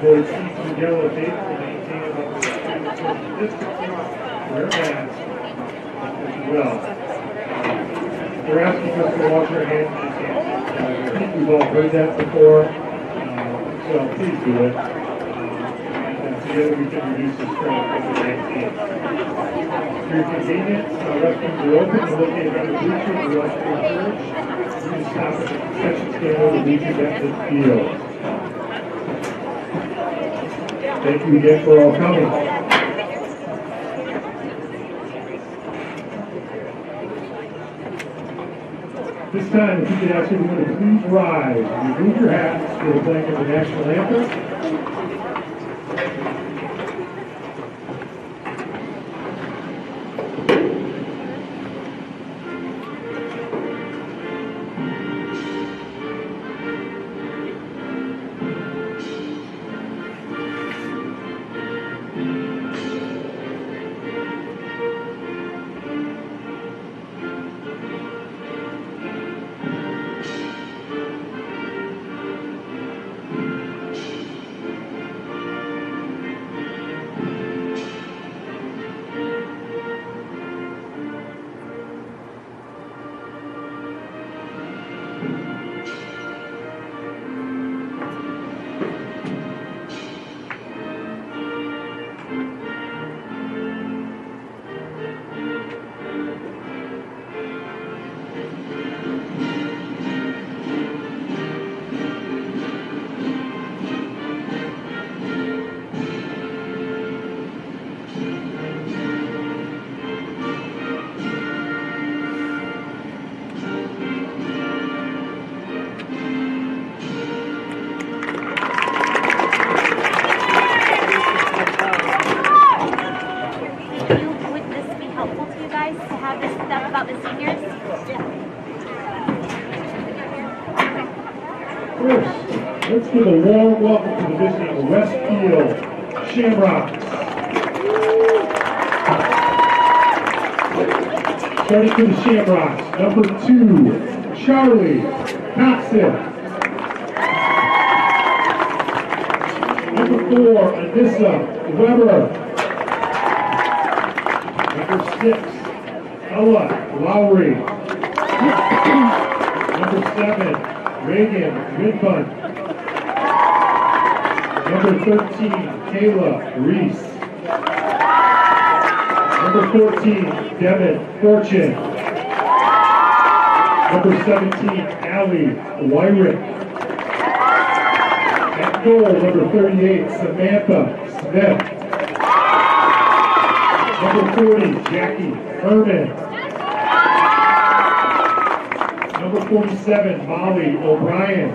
avoid seats with yellow tape to maintain about the social distance. Wear masks as well. They're asking us to wash our hands and sanitize. I think we've all heard that before, so please do it. And together we can reduce the spread of COVID-19. For your convenience, restrooms are open and located on the bleachers. We like to encourage you to stop at the concession stand or the bleachers at the field. Thank you again for all coming. This time, if you could ask everyone to please rise and remove your hats for the playing of the national anthem. Let's give a warm welcome to the visiting Westfield Shamrocks. Starting for the Shamrocks, number 2, Charlie Coxon. Number 4, Anissa Weber. Number 6, Ella Lowry. Number 7, Reagan Midbun. Number 13, Kayla Reese. Number 14, Devin Fortune. Number 17, Allie Wyrick. At goal, number 38, Samantha Smith. Number 40, Jackie Herman. Number 47, Molly O'Brien.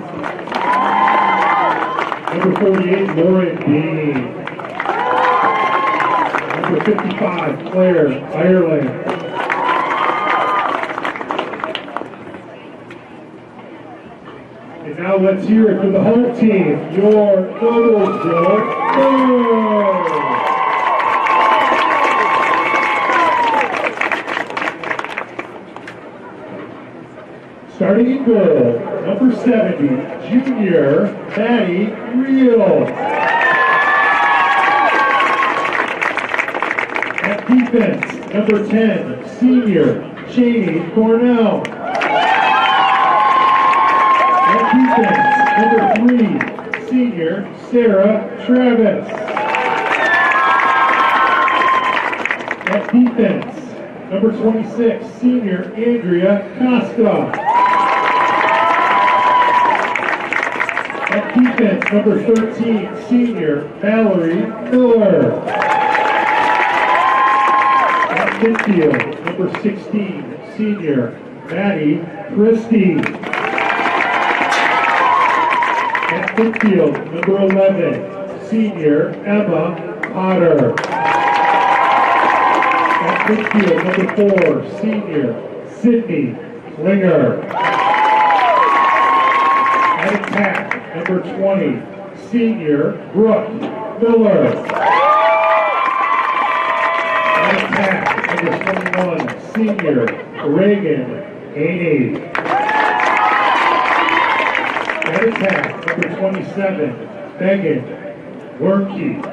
Number 48, Lauren Dean. Number 55, Claire Ireland. And now let's hear it for the home team, your Noblesville Bulls. Starting in goal, number 70, junior Maddie Reel. At defense, number 10, senior Cheney Cornell. At defense, number 3, senior Sarah Travis. At defense, number 26, senior Andrea Costa. At defense, number 13, senior Valerie Miller. At midfield, number 16, senior Maddie Christie. At midfield, number 11, senior Emma Potter. At midfield, number 4, senior Sydney Klinger. At attack, number 20, senior Brooke Miller. At attack, number 21, senior Reagan Haney. At attack, number 27, Megan Wernke, senior.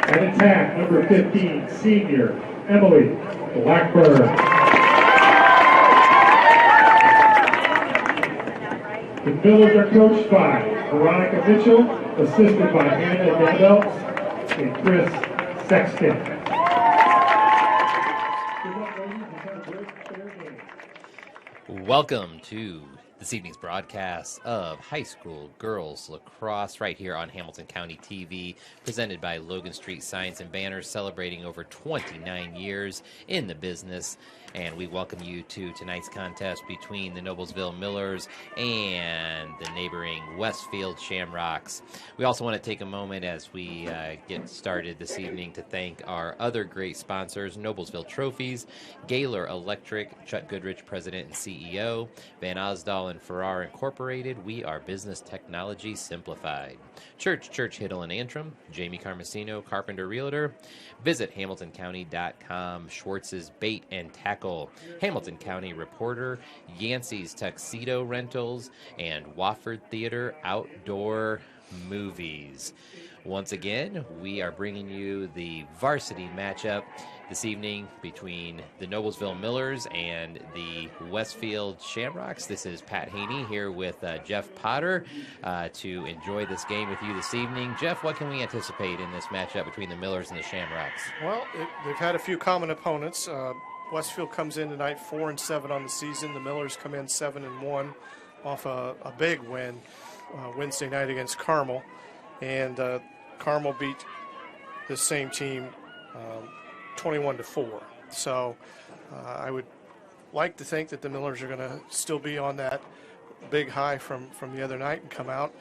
At attack, number 15, senior, Emily Blackburn. The Millers are coached by Veronica Mitchell, assisted by Hannah Danbelts and Chris Sexton. Welcome to this evening's broadcast of high school girls lacrosse right here on Hamilton County TV, presented by Logan Street Signs and Banners, celebrating over 29 years in the business. And we welcome you to tonight's contest between the Noblesville Millers and the neighboring Westfield Shamrocks. We also want to take a moment as we get started this evening to thank our other great sponsors, Noblesville Trophies, Gaylor Electric, Chuck Goodrich, President and CEO, Van Osdal and Farrar Incorporated, We Are Business Technology Simplified, Church, Hiddle and Antrim, Jamie Carmesino, Carpenter Realtor, visit HamiltonCounty.com, Schwartz's Bait and Tackle, Hamilton County Reporter, Yancey's Tuxedo Rentals, and Wofford Theater Outdoor Movies. Once again, we are bringing you the varsity matchup this evening between the Noblesville Millers and the Westfield Shamrocks. This is Pat Haney here with Jeff Potter to enjoy this game with you this evening. Jeff, what can we anticipate in this matchup between the Millers and the Shamrocks? Well, they've had a few common opponents. Westfield comes in tonight 4-7 on the season. The Millers come in 7-1 off a big win Wednesday night against Carmel. And Carmel beat the same team 21-4. So I would like to think that the Millers are going to still be on that big high from the other night and come out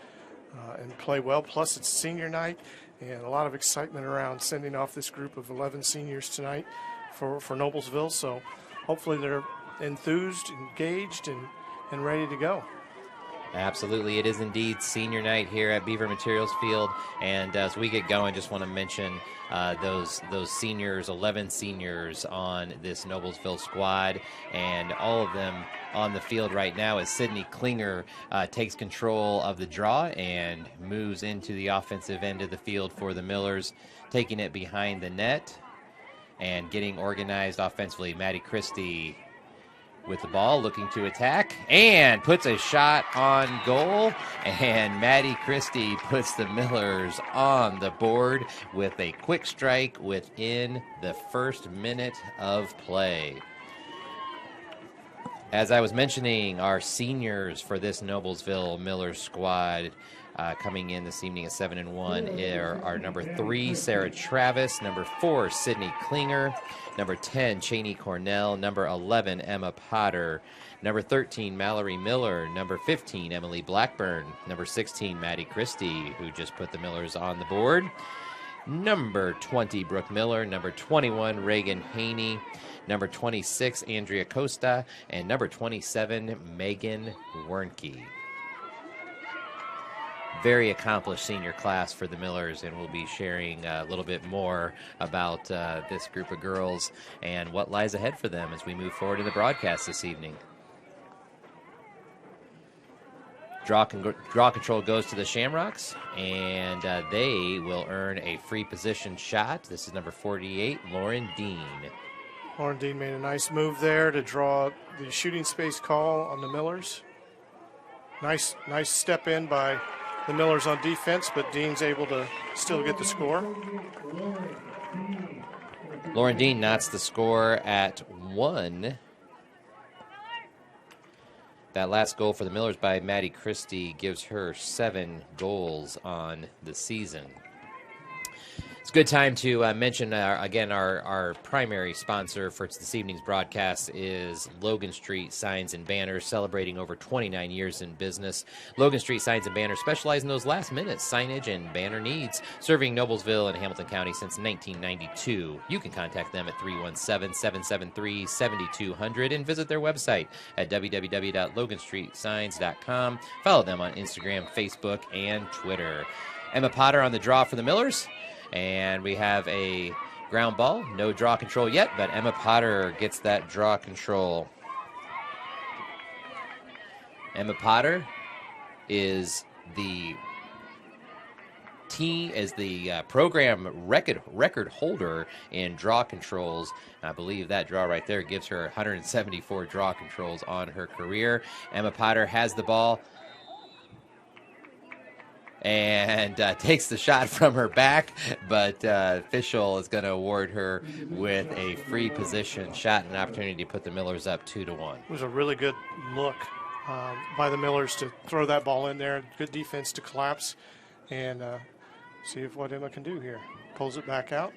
and play well. Plus, it's senior night and a lot of excitement around sending off this group of 11 seniors tonight for Noblesville. So hopefully they're enthused, engaged, and ready to go. Absolutely. It is indeed senior night here at Beaver Materials Field. And as we get going, just want to mention those seniors, 11 seniors on this Noblesville squad, and all of them on the field right now as Sydney Klinger takes control of the draw and moves into the offensive end of the field for the Millers, taking it behind the net and getting organized offensively. Maddie Christie with the ball, looking to attack, and puts a shot on goal, and Maddie Christie puts the Millers on the board with a quick strike within the first minute of play. As I was mentioning, our seniors for this Noblesville Millers squad coming in this evening at 7-1 are number 3, Sarah Travis, number 4, Sydney Klinger, number 10, Cheney Cornell, number 11, Emma Potter, number 13, Mallory Miller, number 15, Emily Blackburn, number 16, Maddie Christie, who just put the Millers on the board, number 20, Brooke Miller, number 21, Reagan Haney, number 26, Andrea Costa, and number 27, Megan Wernke. Very accomplished senior class for the Millers, and we'll be sharing a little bit more about this group of girls and what lies ahead for them as we move forward in the broadcast this evening. Draw control goes to the Shamrocks, and they will earn a free position shot. This is number 48, Lauren Dean. Lauren Dean made a nice move there to draw the shooting space call on the Millers. Nice step in by the Millers on defense, but Dean's able to still get the score. Lauren Dean knots the score at 1. That last goal for the Millers by Maddie Christie gives her 7 goals on the season. It's a good time to mention, again, our primary sponsor for this evening's broadcast is Logan Street Signs and Banners, celebrating over 29 years in business. Logan Street Signs and Banners specialize in those last-minute signage and banner needs, serving Noblesville and Hamilton County since 1992. You can contact them at 317-773-7200 and visit their website at www.loganstreetsigns.com. Follow them on Instagram, Facebook, and Twitter. Emma Potter on the draw for the Millers. And we have a ground ball. No draw control yet, but Emma Potter gets that draw control. Emma Potter is the program record holder in draw controls. I believe that draw right there gives her 174 draw controls on her career. Emma Potter has the ball and takes the shot from her back, but official is going to award her with a free position shot and an opportunity to put the Millers up 2-1. It was a really good look by the Millers to throw that ball in there. Good defense to collapse and see what Emma can do here. Pulls it back out.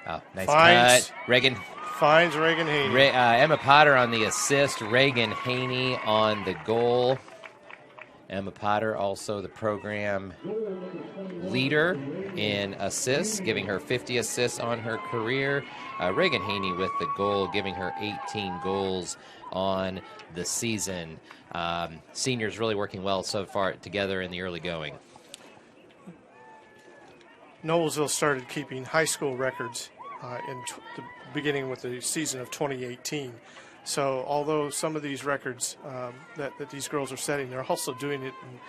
Oh, nice Finds cut. Reagan Haney. Emma Potter on the assist. Reagan Haney on the goal. Emma Potter also the program leader in assists, giving her 50 assists on her career. Reagan Haney with the goal, giving her 18 goals on the season. Seniors really working well so far together in the early going. Noblesville started keeping high school records in the beginning with the season of 2018. So although some of these records that these girls are setting, they're also doing it in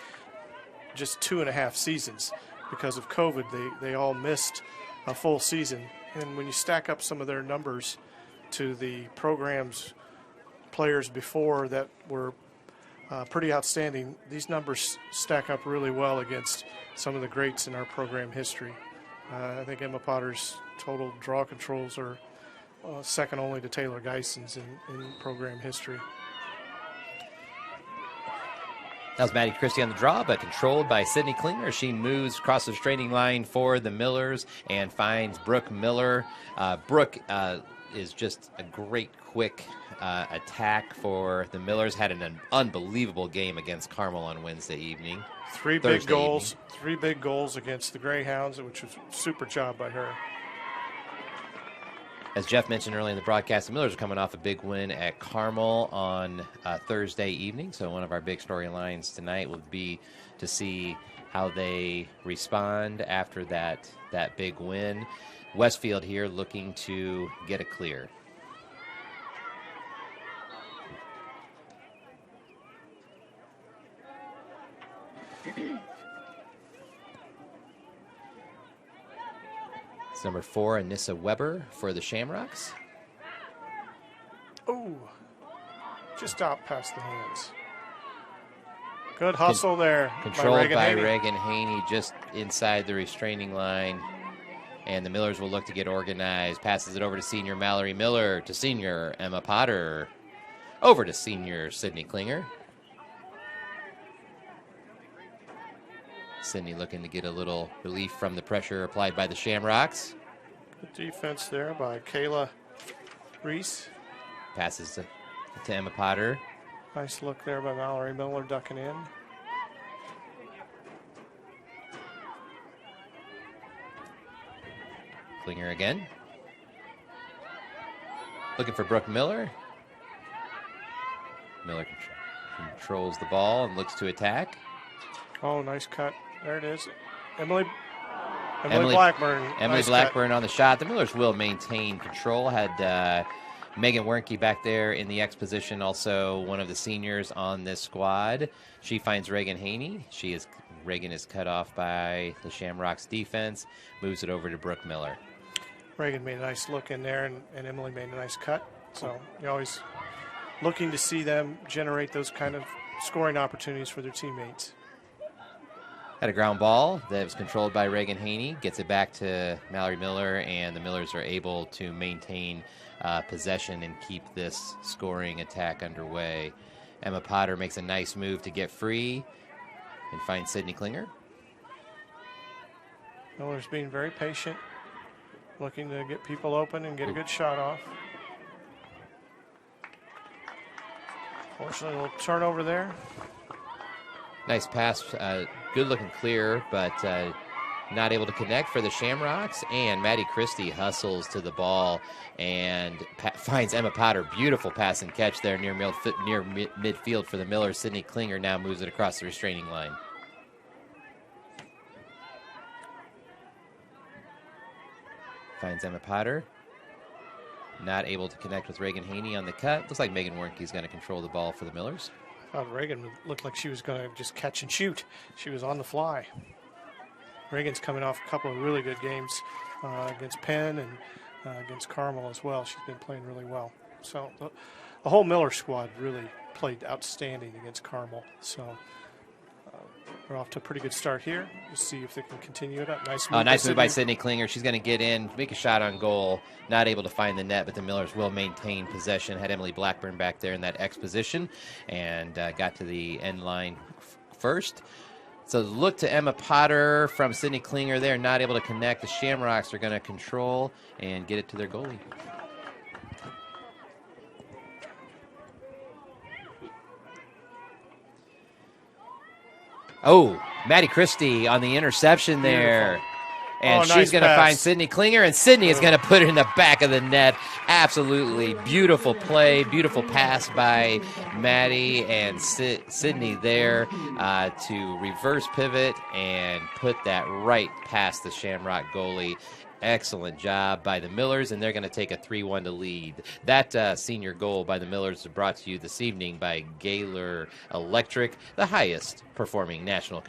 just 2.5 seasons. Because of COVID, they all missed a full season. And when you stack up some of their numbers to the program's players before that were pretty outstanding, these numbers stack up really well against some of the greats in our program history. I think Emma Potter's total draw controls are second only to Taylor Geison's in program history. That was Maddie Christie on the draw, but controlled by Sydney Klinger. She moves across the straining line for the Millers and finds Brooke Miller. Brooke is just a great, quick attack for the Millers. Had an unbelievable game against Carmel on Wednesday evening. Three big goals against the Greyhounds, which was a super job by her. As Jeff mentioned earlier in the broadcast, the Millers are coming off a big win at Carmel on Thursday evening. So one of our big storylines tonight will be to see how they respond after that big win. Westfield here looking to get a clear. It's number 4, Anissa Weber for the Shamrocks. Oh, just out past the hands. Good hustle there. Controlled by Reagan Haney just inside the restraining line. And the Millers will look to get organized. Passes it over to senior Mallory Miller, to senior Emma Potter. Over to senior Sydney Klinger. Sydney looking to get a little relief from the pressure applied by the Shamrocks. Good defense there by Kayla Reese. Passes to Emma Potter. Nice look there by Mallory Miller ducking in. Klinger again. Looking for Brooke Miller. Miller controls the ball and looks to attack. Oh, nice cut. There it is. Emily Blackburn. Emily Blackburn on the shot. The Millers will maintain control. Had Megan Wernke back there in the X position, also one of the seniors on this squad. She finds Reagan Haney. Reagan is cut off by the Shamrocks defense. Moves it over to Brooke Miller. Reagan made a nice look in there, and Emily made a nice cut. So you're always looking to see them generate those kind of scoring opportunities for their teammates. Had a ground ball that was controlled by Reagan Haney. Gets it back to Mallory Miller, and the Millers are able to maintain possession and keep this scoring attack underway. Emma Potter makes a nice move to get free and find Sydney Klinger. Millers being very patient, looking to get people open and get a good shot off. Fortunately, a little turnover there. Nice pass, good looking clear, but not able to connect for the Shamrocks. And Maddie Christie hustles to the ball and finds Emma Potter. Beautiful pass and catch there near midfield for the Millers. Sydney Klinger now moves it across the restraining line. Finds Emma Potter. Not able to connect with Reagan Haney on the cut. Looks like Megan Wernke is going to control the ball for the Millers. I Thought Reagan looked like she was going to just catch and shoot. She was on the fly. Reagan's coming off a couple of really good games against Penn and against Carmel as well. She's been playing really well. So the whole Miller squad really played outstanding against Carmel. So we're off to a pretty good start here. We'll see if they can continue it up. Nice move by Sydney Klinger. She's going to get in, make a shot on goal. Not able to find the net, but the Millers will maintain possession. Had Emily Blackburn back there in that X position and got to the end line first. So look to Emma Potter from Sydney Klinger there, not able to connect. The Shamrocks are going to control and get it to their goalie. Oh, Maddie Christie on the interception there. Beautiful. And nice she's going to pass. find Sydney Klinger, and Sydney is going to put it in the back of the net. Absolutely beautiful play, beautiful pass by Maddie and Sydney there to reverse pivot and put that right past the Shamrock goalie. Excellent job by the Millers, and they're going to take a 3-1 to lead. That senior goal by the Millers is brought to you this evening by Gaylor Electric, the highest performing national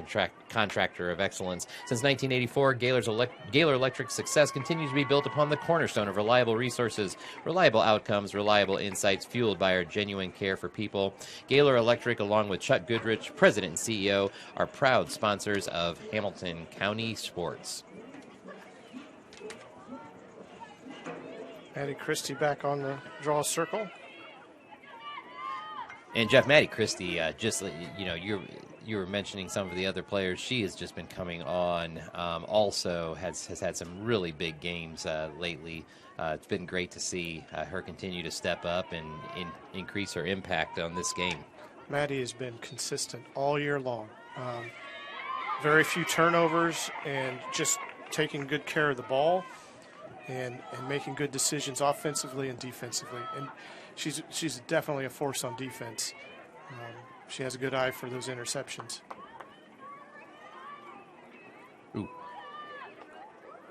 contractor of excellence. Since 1984, Gaylor Electric's success continues to be built upon the cornerstone of reliable resources, reliable outcomes, reliable insights, fueled by our genuine care for people. Gaylor Electric, along with Chuck Goodrich, President and CEO, are proud sponsors of Hamilton County sports. Maddie Christie back on the draw circle. And Jeff, Maddie Christie, just you were mentioning some of the other players. She has just been coming on. Also has had some really big games lately. It's been great to see her continue to step up and increase her impact on this game. Maddie has been consistent all year long. Very few turnovers and just taking good care of the ball. And making good decisions offensively and defensively. And she's definitely a force on defense. She has a good eye for those interceptions. Ooh.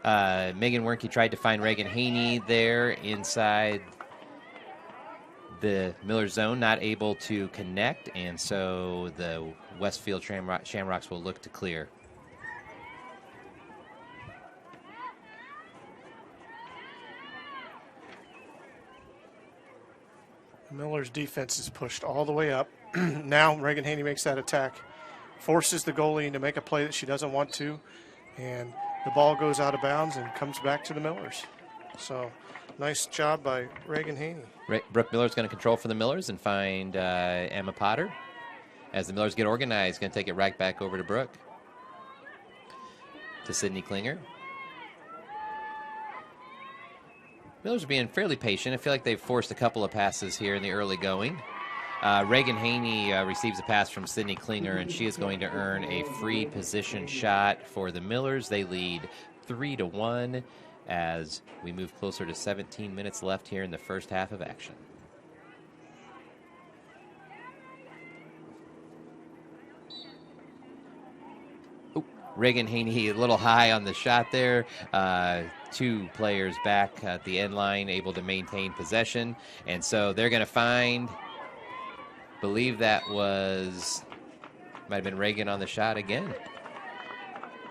Megan Wernke tried to find Reagan Haney there inside the Miller zone, not able to connect, and so the Westfield Shamrocks will look to clear. Miller's defense is pushed all the way up. Now Reagan Haney makes that attack, forces the goalie to make a play that she doesn't want to, and the ball goes out of bounds and comes back to the Millers. So nice job by Reagan Haney. Brooke Miller's going to control for the Millers and find Emma Potter. As the Millers get organized, going to take it right back over to Brooke. To Sydney Klinger. Millers are being fairly patient. I feel like they've forced a couple of passes here in the early going. Reagan Haney receives a pass from Sydney Klinger, and she is going to earn a free position shot for the Millers. They lead 3-1 as we move closer to 17 minutes left here in the first half of action. Reagan Haney a little high on the shot there. Two players back at the end line able to maintain possession. And so they're going to find, believe that might have been Reagan on the shot again.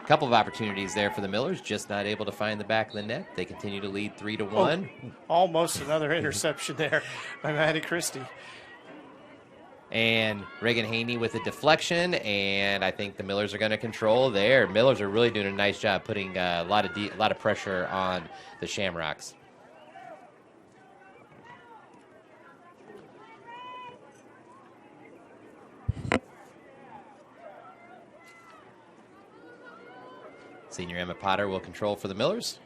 A couple of opportunities there for the Millers, just not able to find the back of the net. They continue to lead 3-1. Oh, almost another interception there by Maddie Christie. And Reagan Haney with a deflection, and I think the Millers are going to control there. Millers are really doing a nice job putting a lot of pressure on the Shamrocks. Senior Emma Potter will control for the Millers.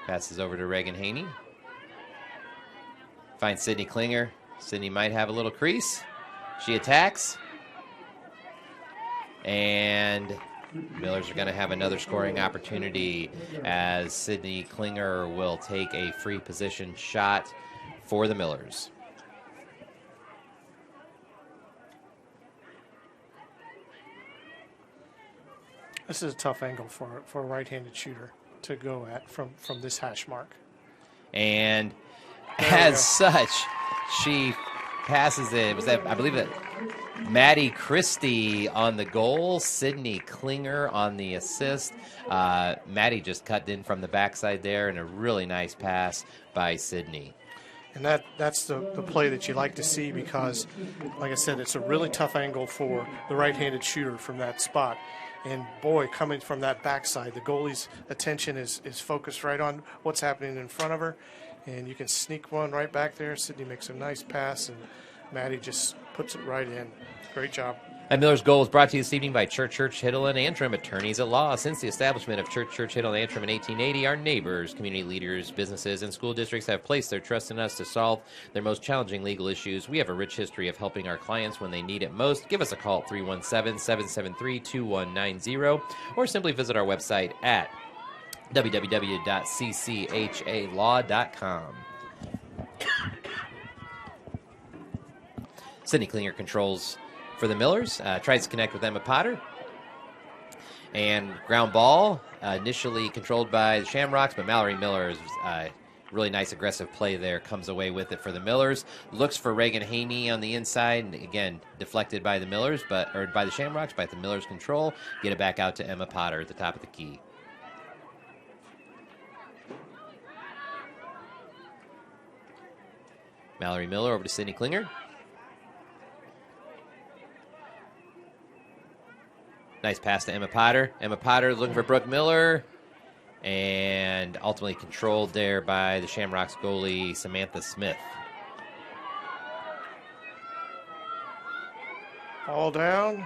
Passes over to Reagan Haney. Finds Sydney Klinger. Sydney might have a little crease. She attacks. And Millers are going to have another scoring opportunity as Sydney Klinger will take a free position shot for the Millers. This is a tough angle for a right-handed shooter to go at from this hash mark. And As such, she passes it. Was that, I believe that Maddie Christie on the goal, Sydney Klinger on the assist. Maddie just cut in from the backside there, and a really nice pass by Sydney. And that's the play that you like to see because, like I said, it's a really tough angle for the right-handed shooter from that spot. And, boy, coming from that backside, the goalie's attention is focused right on what's happening in front of her. And you can sneak one right back there. Sydney makes a nice pass, and Maddie just puts it right in. Great job. And Miller's Goal is brought to you this evening by Church, Hiddle, and Antrim, attorneys at law. Since the establishment of Church, Hiddle, and Antrim in 1880, our neighbors, community leaders, businesses, and school districts have placed their trust in us to solve their most challenging legal issues. We have a rich history of helping our clients when they need it most. Give us a call at 317-773-2190, or simply visit our website at www.cchalaw.com. Sydney Klinger controls for the Millers, tries to connect with Emma Potter. And ground ball, initially controlled by the Shamrocks, but Mallory Miller's really nice aggressive play there, comes away with it for the Millers. Looks for Reagan Haney on the inside, and again, deflected by the Millers, or by the Shamrocks, by the Millers control. Get it back out to Emma Potter at the top of the key. Mallory Miller over to Sydney Klinger. Nice pass to Emma Potter. Emma Potter looking for Brooke Miller. And ultimately controlled there by the Shamrocks goalie, Samantha Smith. Ball down.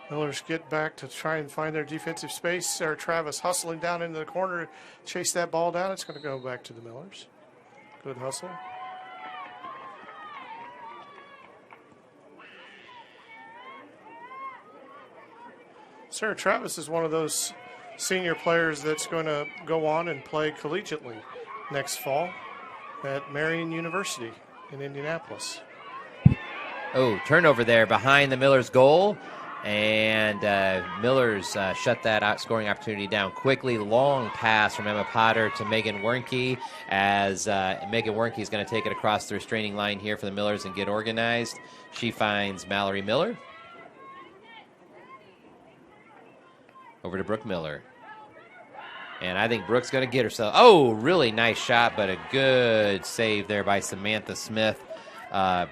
Millers get back to try and find their defensive space. Sarah Travis hustling down into the corner to chase that ball down. It's going to go back to the Millers. Good hustle. Sarah Travis is one of those senior players that's going to go on and play collegiately next fall at Marion University in Indianapolis. Oh, turnover there behind the Millers goal. And Millers shut that scoring opportunity down quickly. Long pass from Emma Potter to Megan Wernke, as Megan Wernke is going to take it across the restraining line here for the Millers and get organized. She finds Mallory Miller. Over to Brooke Miller. And I think Brooke's going to get herself. Oh, really nice shot, but a good save there by Samantha Smith.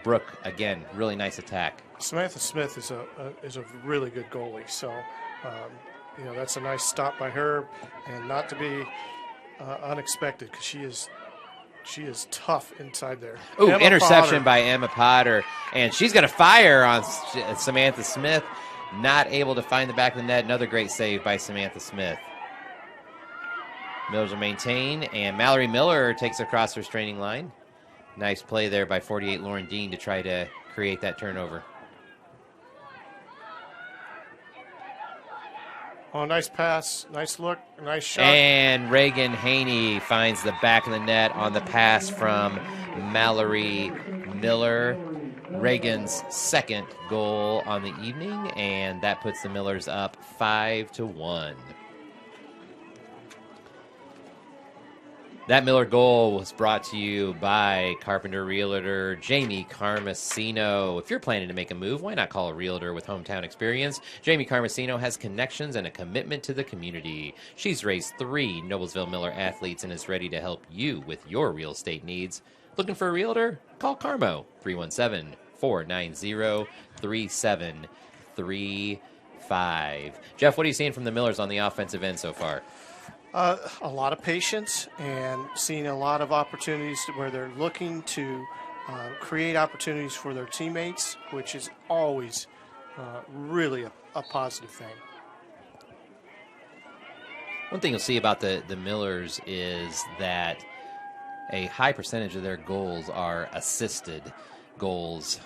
Brooke, again, really nice attack. Samantha Smith is a really good goalie. So, that's a nice stop by her, and not to be unexpected because she is tough inside there. Oh, interception by Emma Potter, and she's going to fire on Samantha Smith. Not able to find the back of the net. Another great save by Samantha Smith. Millers will maintain, and Mallory Miller takes across the restraining line. Nice play there by 48 Lauren Dean to try to create that turnover. Oh, nice pass, nice look, nice shot. And Reagan Haney finds the back of the net on the pass from Mallory Miller. Reagan's second goal on the evening, and that puts the Millers up 5-1. That Miller goal was brought to you by Carpenter Realtor Jamie Carmesino. If you're planning to make a move, why not call a realtor with hometown experience? Jamie Carmesino has connections and a commitment to the community. She's raised 3 Noblesville Miller athletes and is ready to help you with your real estate needs. Looking for a realtor? Call Carmo, 317-490-3735. Jeff, what are you seeing from the Millers on the offensive end so far? A lot of patience and seeing a lot of opportunities where they're looking to create opportunities for their teammates, which is always really a positive thing. One thing you'll see about the Millers is that a high percentage of their goals are assisted goals,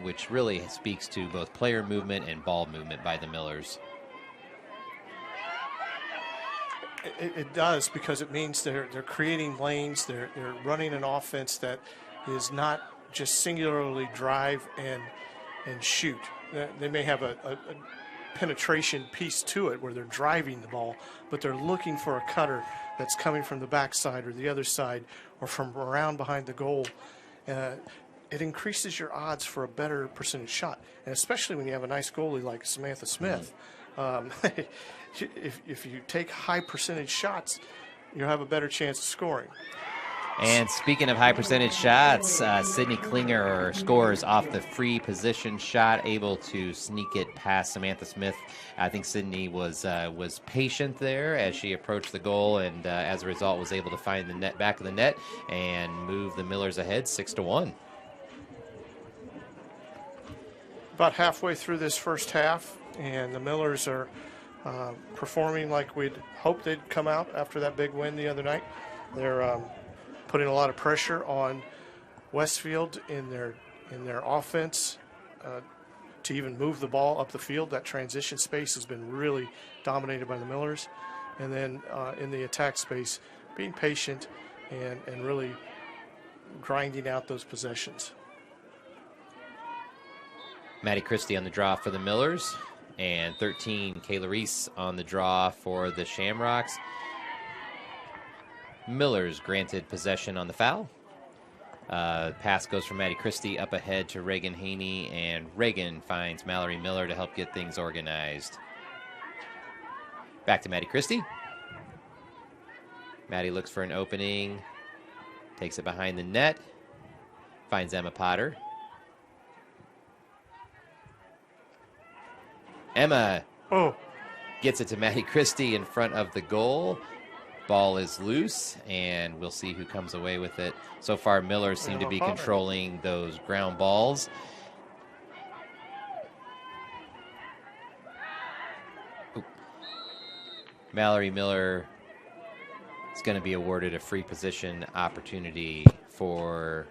which really speaks to both player movement and ball movement by the Millers. It does, because it means they're creating lanes, they're running an offense that is not just singularly drive and shoot. They may have a penetration piece to it where they're driving the ball, but they're looking for a cutter that's coming from the backside or the other side or from around behind the goal, it increases your odds for a better percentage shot. And especially when you have a nice goalie like Samantha Smith, if you take high percentage shots, you'll have a better chance of scoring. And speaking of high percentage shots, Sydney Klinger scores off the free position shot, able to sneak it past Samantha Smith. I think Sydney was patient there as she approached the goal, and as a result was able to find the net, back of the net, and move the Millers ahead 6-1. About halfway through this first half, and the Millers are performing like we'd hoped they'd come out after that big win the other night. They're putting a lot of pressure on Westfield in their offense to even move the ball up the field. That transition space has been really dominated by the Millers. And then in the attack space, being patient and really grinding out those possessions. Maddie Christie on the draw for the Millers, and 13, Kayla Reese on the draw for the Shamrocks. Millers granted possession on the foul. Pass goes from Maddie Christie up ahead to Reagan Haney, and Reagan finds Mallory Miller to help get things organized. Back to Maddie Christie. Maddie looks for an opening, takes it behind the net, finds Emma Potter. Emma gets it to Maddie Christie in front of the goal. Ball is loose, and we'll see who comes away with it. So far, Millers seem to be controlling those ground balls. Ooh. Mallory Miller is going to be awarded a free position opportunity for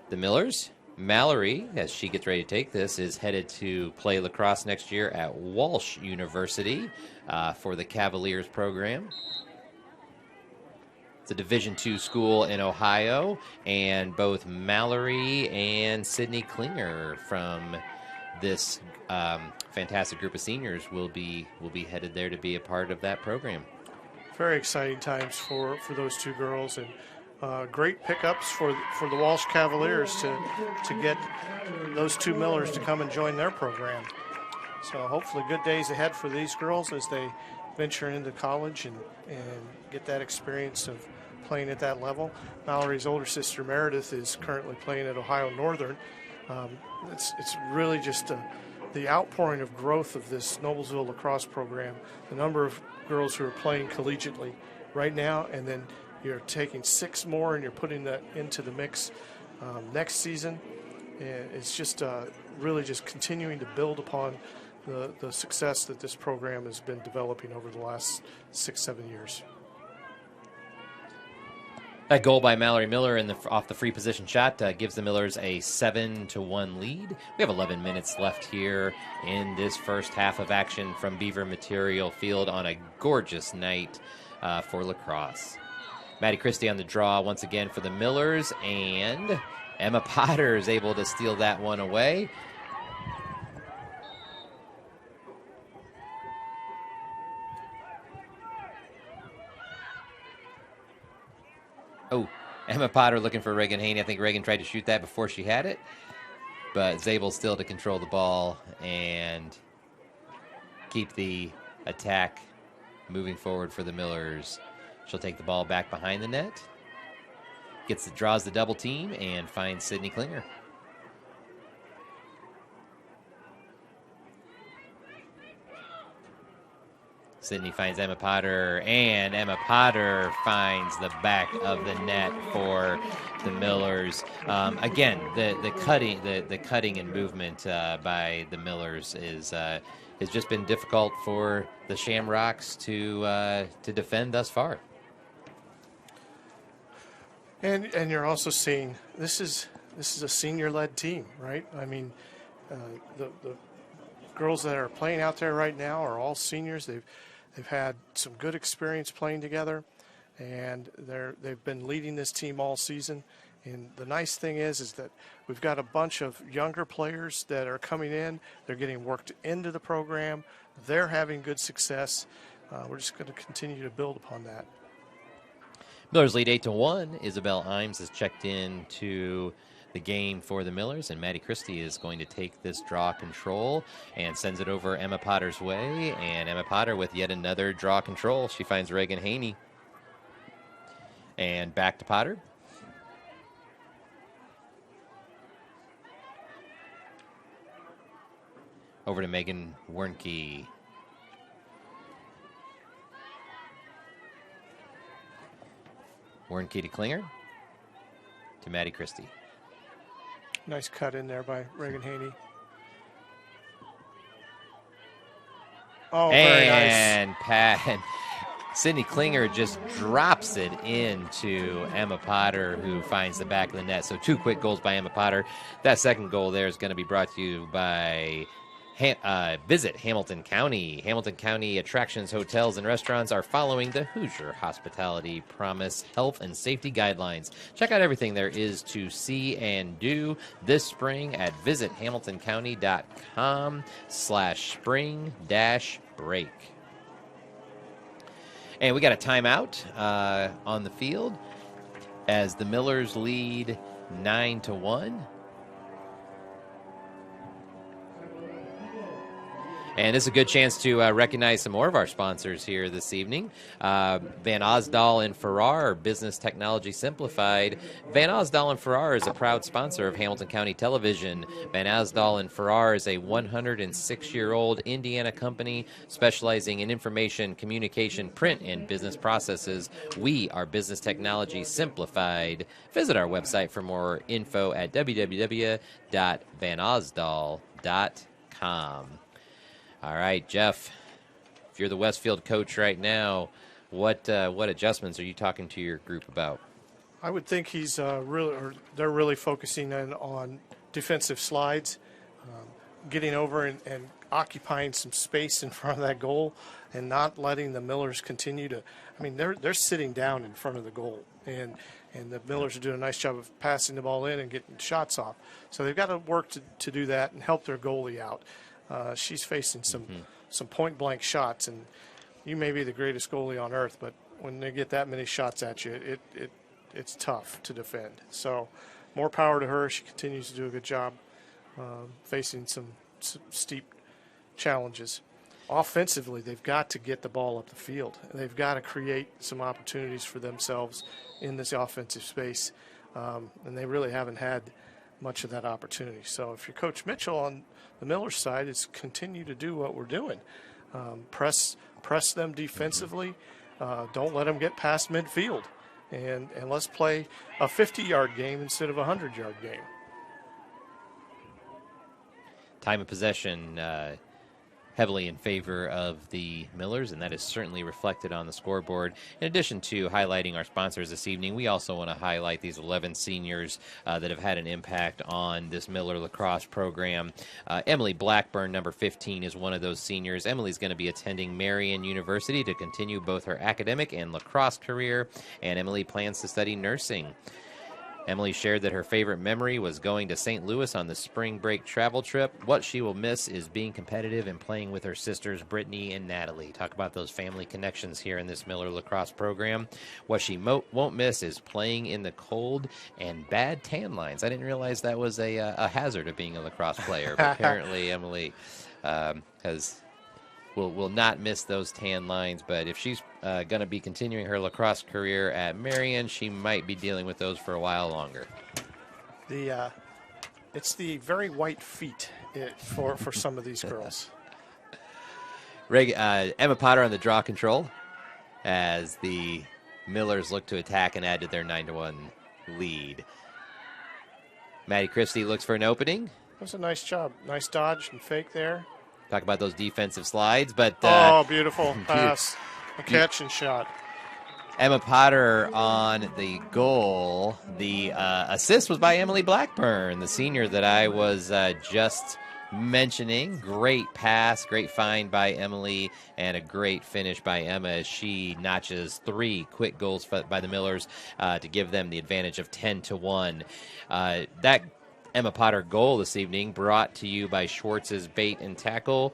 the Millers. Mallory, as she gets ready to take this, is headed to play lacrosse next year at Walsh University for the Cavaliers program. It's a Division II school in Ohio, and both Mallory and Sydney Klinger from this fantastic group of seniors will be headed there to be a part of that program. Very exciting times for those two girls, and great pickups for the Walsh Cavaliers to get those two Millers to come and join their program. So hopefully good days ahead for these girls as they venture into college and get that experience of playing at that level. Mallory's older sister Meredith is currently playing at Ohio Northern. It's really just the outpouring of growth of this Noblesville lacrosse program, the number of girls who are playing collegiately right now, and then you're taking 6 more and you're putting that into the mix next season. And it's just really just continuing to build upon the success that this program has been developing over the last 6-7 years. That goal by Mallory Miller off the free position shot gives the Millers a 7-1 lead. We have 11 minutes left here in this first half of action from Beaver Material Field on a gorgeous night for lacrosse. Maddie Christie on the draw once again for the Millers, and Emma Potter is able to steal that one away. Oh, Emma Potter looking for Reagan Haney. I think Reagan tried to shoot that before she had it, but Zabel still to control the ball and keep the attack moving forward for the Millers. She'll take the ball back behind the net, draws the double team, and finds Sydney Klinger. Sydney finds Emma Potter, and Emma Potter finds the back of the net for the Millers. Again, the cutting and movement by the Millers has just been difficult for the Shamrocks to defend thus far. And you're also seeing this is a senior-led team, right? I mean, the girls that are playing out there right now are all seniors. They've had some good experience playing together, and they've been leading this team all season. And the nice thing is that we've got a bunch of younger players that are coming in. They're getting worked into the program. They're having good success. We're just going to continue to build upon that. Millers lead 8-1. Isabel Imes has checked in to the game for the Millers, and Maddie Christie is going to take this draw control and sends it over Emma Potter's way. And Emma Potter with yet another draw control. She finds Reagan Haney. And back to Potter. Over to Megan Wernke. Wernke to Klinger. To Maddie Christie. Nice cut in there by Reagan Haney. Oh, very nice. And Sydney Klinger just drops it into Emma Potter, who finds the back of the net. So 2 quick goals by Emma Potter. That second goal there is going to be brought to you by Visit Hamilton County. Hamilton County attractions, hotels, and restaurants are following the Hoosier Hospitality Promise health and safety guidelines. Check out everything there is to see and do this spring at visithamiltoncounty.com/spring-break. And we got a timeout on the field as the Millers lead 9-1. And this is a good chance to recognize some more of our sponsors here this evening. Van Osdal and Farrar, Business Technology Simplified. Van Osdal and Farrar is a proud sponsor of Hamilton County Television. Van Osdal and Farrar is a 106-year-old Indiana company specializing in information, communication, print, and business processes. We are Business Technology Simplified. Visit our website for more info at www.vanosdal.com. All right, Jeff, if you're the Westfield coach right now, what adjustments are you talking to your group about? I would think they're really focusing in on defensive slides, getting over and occupying some space in front of that goal, and not letting the Millers continue to. I mean, they're sitting down in front of the goal, and the Millers are doing a nice job of passing the ball in and getting shots off. So they've got to work to do that and help their goalie out. She's facing some point-blank shots, and you may be the greatest goalie on earth, but when they get that many shots at you, it's tough to defend. So more power to her. She continues to do a good job facing some steep challenges. Offensively, they've got to get the ball up the field. They've got to create some opportunities for themselves in this offensive space, and they really haven't had much of that opportunity. So if you're Coach Mitchell on the Miller side, is continue to do what we're doing. Press them defensively. Don't let them get past midfield. And let's play a 50-yard game instead of a 100-yard game. Time of possession heavily in favor of the Millers, and that is certainly reflected on the scoreboard. In addition to highlighting our sponsors this evening, we also want to highlight these 11 seniors that have had an impact on this Miller lacrosse program. Emily Blackburn, number 15, is one of those seniors. Emily's going to be attending Marian University to continue both her academic and lacrosse career, and Emily plans to study nursing. Emily shared that her favorite memory was going to St. Louis on the spring break travel trip. What she will miss is being competitive and playing with her sisters, Brittany and Natalie. Talk about those family connections here in this Miller lacrosse program. What she won't miss is playing in the cold and bad tan lines. I didn't realize that was a hazard of being a lacrosse player, but apparently Emily will not miss those tan lines, but if she's going to be continuing her lacrosse career at Marian, she might be dealing with those for a while longer. It's the very white feet for some of these girls. Emma Potter on the draw control as the Millers look to attack and add to their 9-1 lead. Maddie Christie looks for an opening. That was a nice job. Nice dodge and fake there. Talk about those defensive slides, but beautiful pass, a catch and shot. Emma Potter on the goal. The assist was by Emily Blackburn, the senior that I was just mentioning. Great pass, great find by Emily, and a great finish by Emma as she notches 3 quick goals by the Millers to give them the advantage of 10-1. That Emma Potter goal this evening brought to you by Schwartz's Bait and Tackle.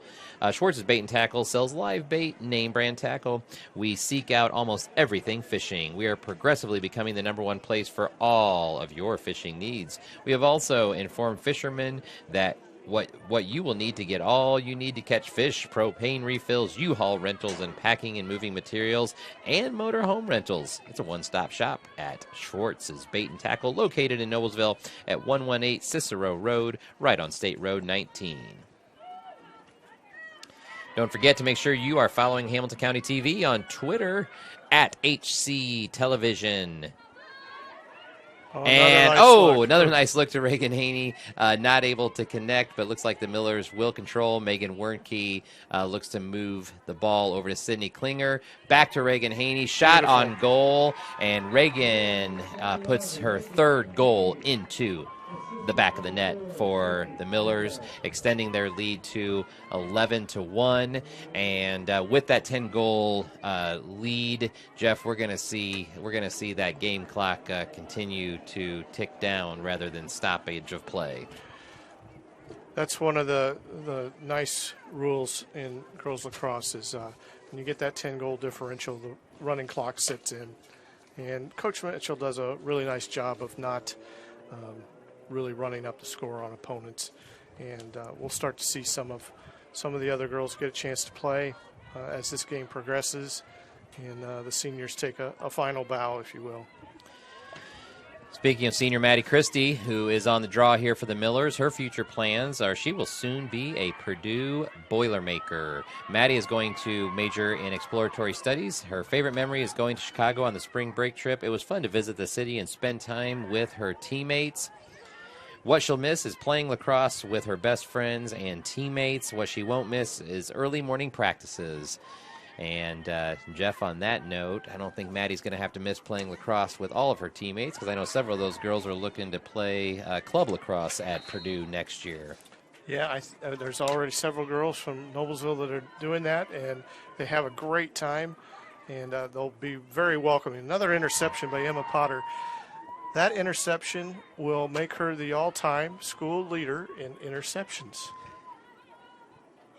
Schwartz's Bait and Tackle sells live bait, name brand tackle. We seek out almost everything fishing. We are progressively becoming the #1 place for all of your fishing needs. We have also informed fishermen that what you will need to get all you need to catch fish: propane refills, U-Haul rentals, and packing and moving materials, and motor home rentals. It's a one-stop shop at Schwartz's Bait and Tackle, located in Noblesville at 118 Cicero Road, right on State Road 19. Don't forget to make sure you are following Hamilton County TV on Twitter at HC Television. Another nice look to Reagan Haney. Not able to connect, but looks like the Millers will control. Megan Wernke looks to move the ball over to Sydney Klinger. Back to Reagan Haney. Shot on goal, and Reagan puts her 3rd goal into the back of the net for the Millers, extending their lead to 11-1. And with that 10-goal lead, Jeff, we're gonna see that game clock continue to tick down rather than stoppage of play. That's one of the nice rules in girls lacrosse is when you get that 10-goal differential, the running clock sits in, and Coach Mitchell does a really nice job of not really running up the score on opponents, and we'll start to see some of the other girls get a chance to play as this game progresses, and the seniors take a final bow, if you will. Speaking of senior Maddie Christie, who is on the draw here for the Millers, her future plans are she will soon be a Purdue Boilermaker. Maddie is going to major in exploratory studies. Her favorite memory is going to Chicago on the spring break trip. It was fun to visit the city and spend time with her teammates. What she'll miss is playing lacrosse with her best friends and teammates. What she won't miss is early morning practices. And, Jeff, on that note, I don't think Maddie's going to have to miss playing lacrosse with all of her teammates, because I know several of those girls are looking to play club lacrosse at Purdue next year. Yeah, there's already several girls from Noblesville that are doing that, and they have a great time, and they'll be very welcoming. Another interception by Emma Potter. That interception will make her the all-time school leader in interceptions.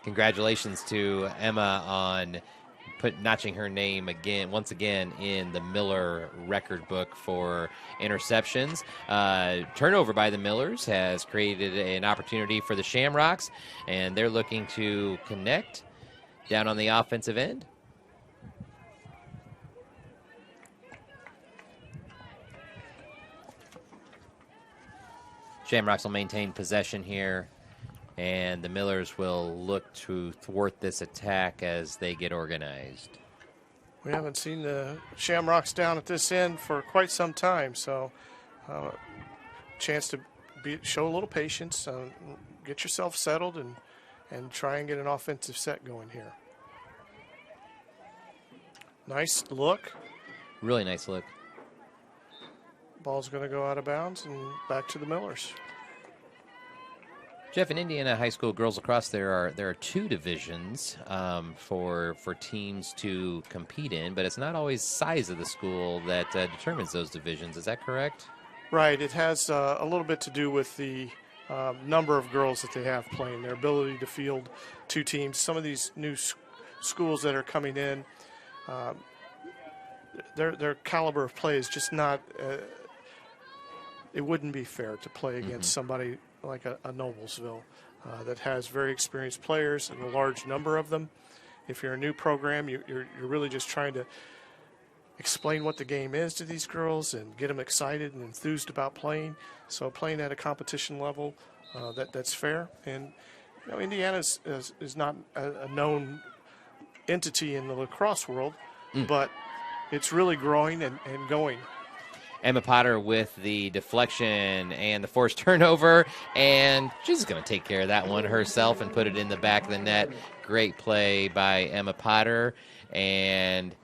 Congratulations to Emma on notching her name once again in the Miller record book for interceptions. Turnover by the Millers has created an opportunity for the Shamrocks, and they're looking to connect down on the offensive end. Shamrocks will maintain possession here, and the Millers will look to thwart this attack as they get organized. We haven't seen the Shamrocks down at this end for quite some time, so chance to show a little patience, get yourself settled, and try and get an offensive set going here. Nice look. Really nice look. Ball's going to go out of bounds and back to the Millers. Jeff, in Indiana high school girls lacrosse, there are 2 divisions for teams to compete in, but it's not always size of the school that determines those divisions. Is that correct? Right. It has a little bit to do with the number of girls that they have playing, their ability to field 2 teams. Some of these new schools that are coming in, their caliber of play is just not. It wouldn't be fair to play against somebody like a Noblesville that has very experienced players and a large number of them. If you're a new program, you're really just trying to explain what the game is to these girls and get them excited and enthused about playing. So playing at a competition level, that's fair. And Indiana is not a known entity in the lacrosse world, but it's really growing and going. Emma Potter with the deflection and the forced turnover, and she's going to take care of that one herself and put it in the back of the net. Great play by Emma Potter, and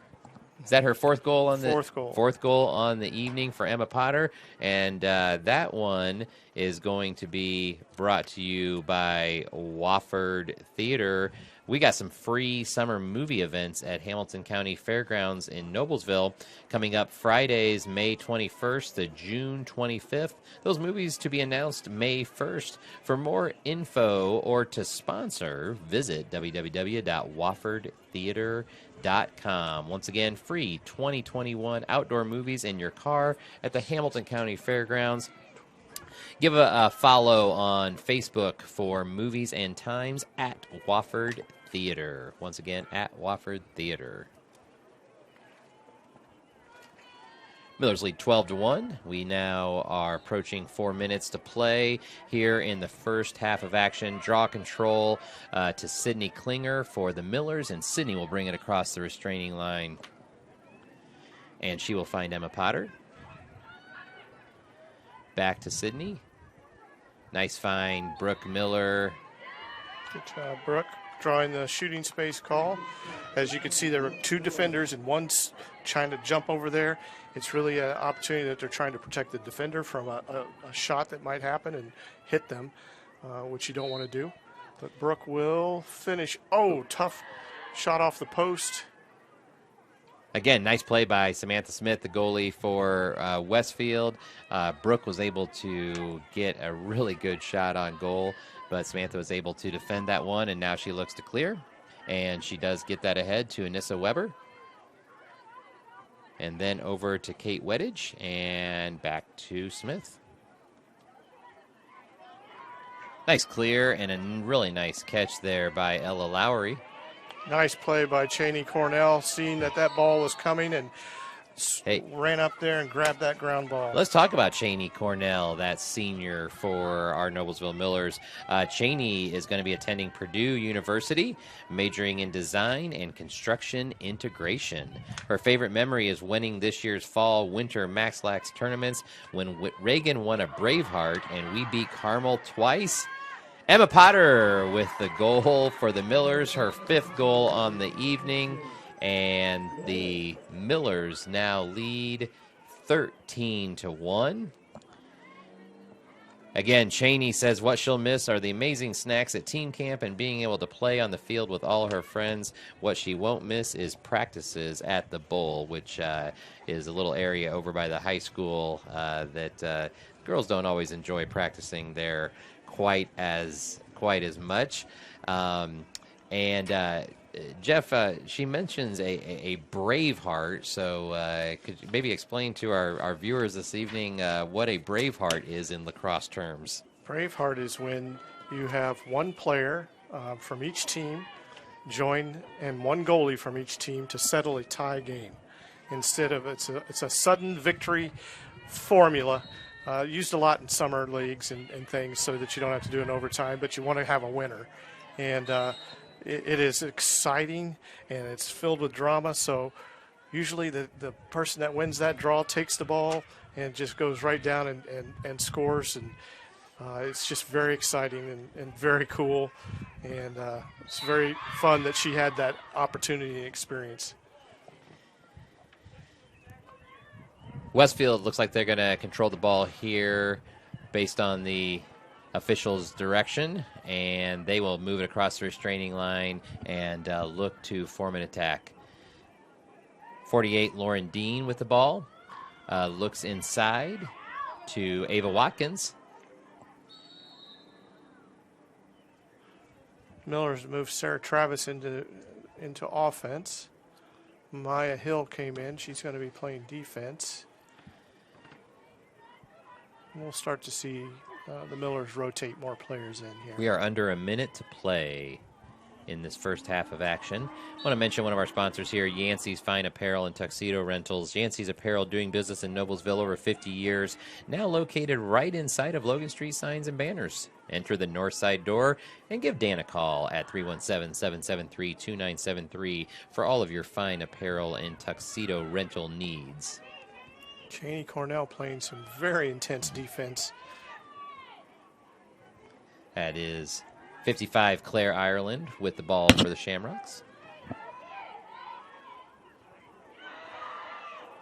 is that her 4th goal on the fourth goal on the evening for Emma Potter? And that one is going to be brought to you by Wofford Theater. We got some free summer movie events at Hamilton County Fairgrounds in Noblesville coming up Fridays, May 21st to June 25th. Those movies to be announced May 1st. For more info or to sponsor, visit www.woffordtheater.com. Once again, free 2021 outdoor movies in your car at the Hamilton County Fairgrounds. Give a follow on Facebook for movies and times at Wofford Theater. Once again, at Wofford Theater. Millers lead 12-1. We now are approaching 4 minutes to play here in the first half of action. Draw control to Sydney Klinger for the Millers, and Sydney will bring it across the restraining line. And she will find Emma Potter. Back to Sydney. Nice find, Brooke Miller. Good job, Brooke, drawing the shooting space call. As you can see, there were two defenders, and one's trying to jump over there. It's really an opportunity that they're trying to protect the defender from a shot that might happen and hit them, which you don't want to do. But Brooke will finish. Oh, tough shot off the post. Again, nice play by Samantha Smith, the goalie for Westfield. Brooke was able to get a really good shot on goal, but Samantha was able to defend that one, and now she looks to clear. And she does get that ahead to Anissa Weber. And then over to Kate Weddage, and back to Smith. Nice clear, and a really nice catch there by Ella Lowry. Nice play by Cheney Cornell, seeing that ball was coming and ran up there and grabbed that ground ball. Let's talk about Cheney Cornell, that senior for our Noblesville Millers. Cheney is going to be attending Purdue University, majoring in design and construction integration. Her favorite memory is winning this year's fall-winter Max Lax tournaments when Reagan won a Braveheart and we beat Carmel twice. Emma Potter with the goal for the Millers, her 5th goal on the evening, and the Millers now lead 13-1. Again, Cheney says what she'll miss are the amazing snacks at team camp and being able to play on the field with all her friends. What she won't miss is practices at the Bowl, which is a little area over by the high school that girls don't always enjoy practicing there quite as much. Jeff, she mentions a Braveheart, so could you maybe explain to our viewers this evening what a Braveheart is in lacrosse terms? Braveheart is when you have one player from each team join and one goalie from each team to settle a tie game. Instead of it's a sudden victory formula. Used a lot in summer leagues and things so that you don't have to do an overtime, but you want to have a winner. And it is exciting, and it's filled with drama. So usually the person that wins that draw takes the ball and just goes right down and scores. And it's just very exciting and very cool. And it's very fun that she had that opportunity and experience. Westfield looks like they're going to control the ball here based on the officials' direction, and they will move it across the restraining line and look to form an attack. 48, Lauren Dean with the ball. Looks inside to Ava Watkins. Millers moved Sarah Travis into offense. Maya Hill came in. She's going to be playing defense. We'll start to see the Millers rotate more players in here. We are under a minute to play in this first half of action. I want to mention one of our sponsors here, Yancey's Fine Apparel and Tuxedo Rentals. Yancey's Apparel, doing business in Noblesville over 50 years, now located right inside of Logan Street Signs and Banners. Enter the north side door and give Dan a call at 317-773-2973 for all of your fine apparel and tuxedo rental needs. Cheney Cornell playing some very intense defense. That is 55, Claire Ireland with the ball for the Shamrocks.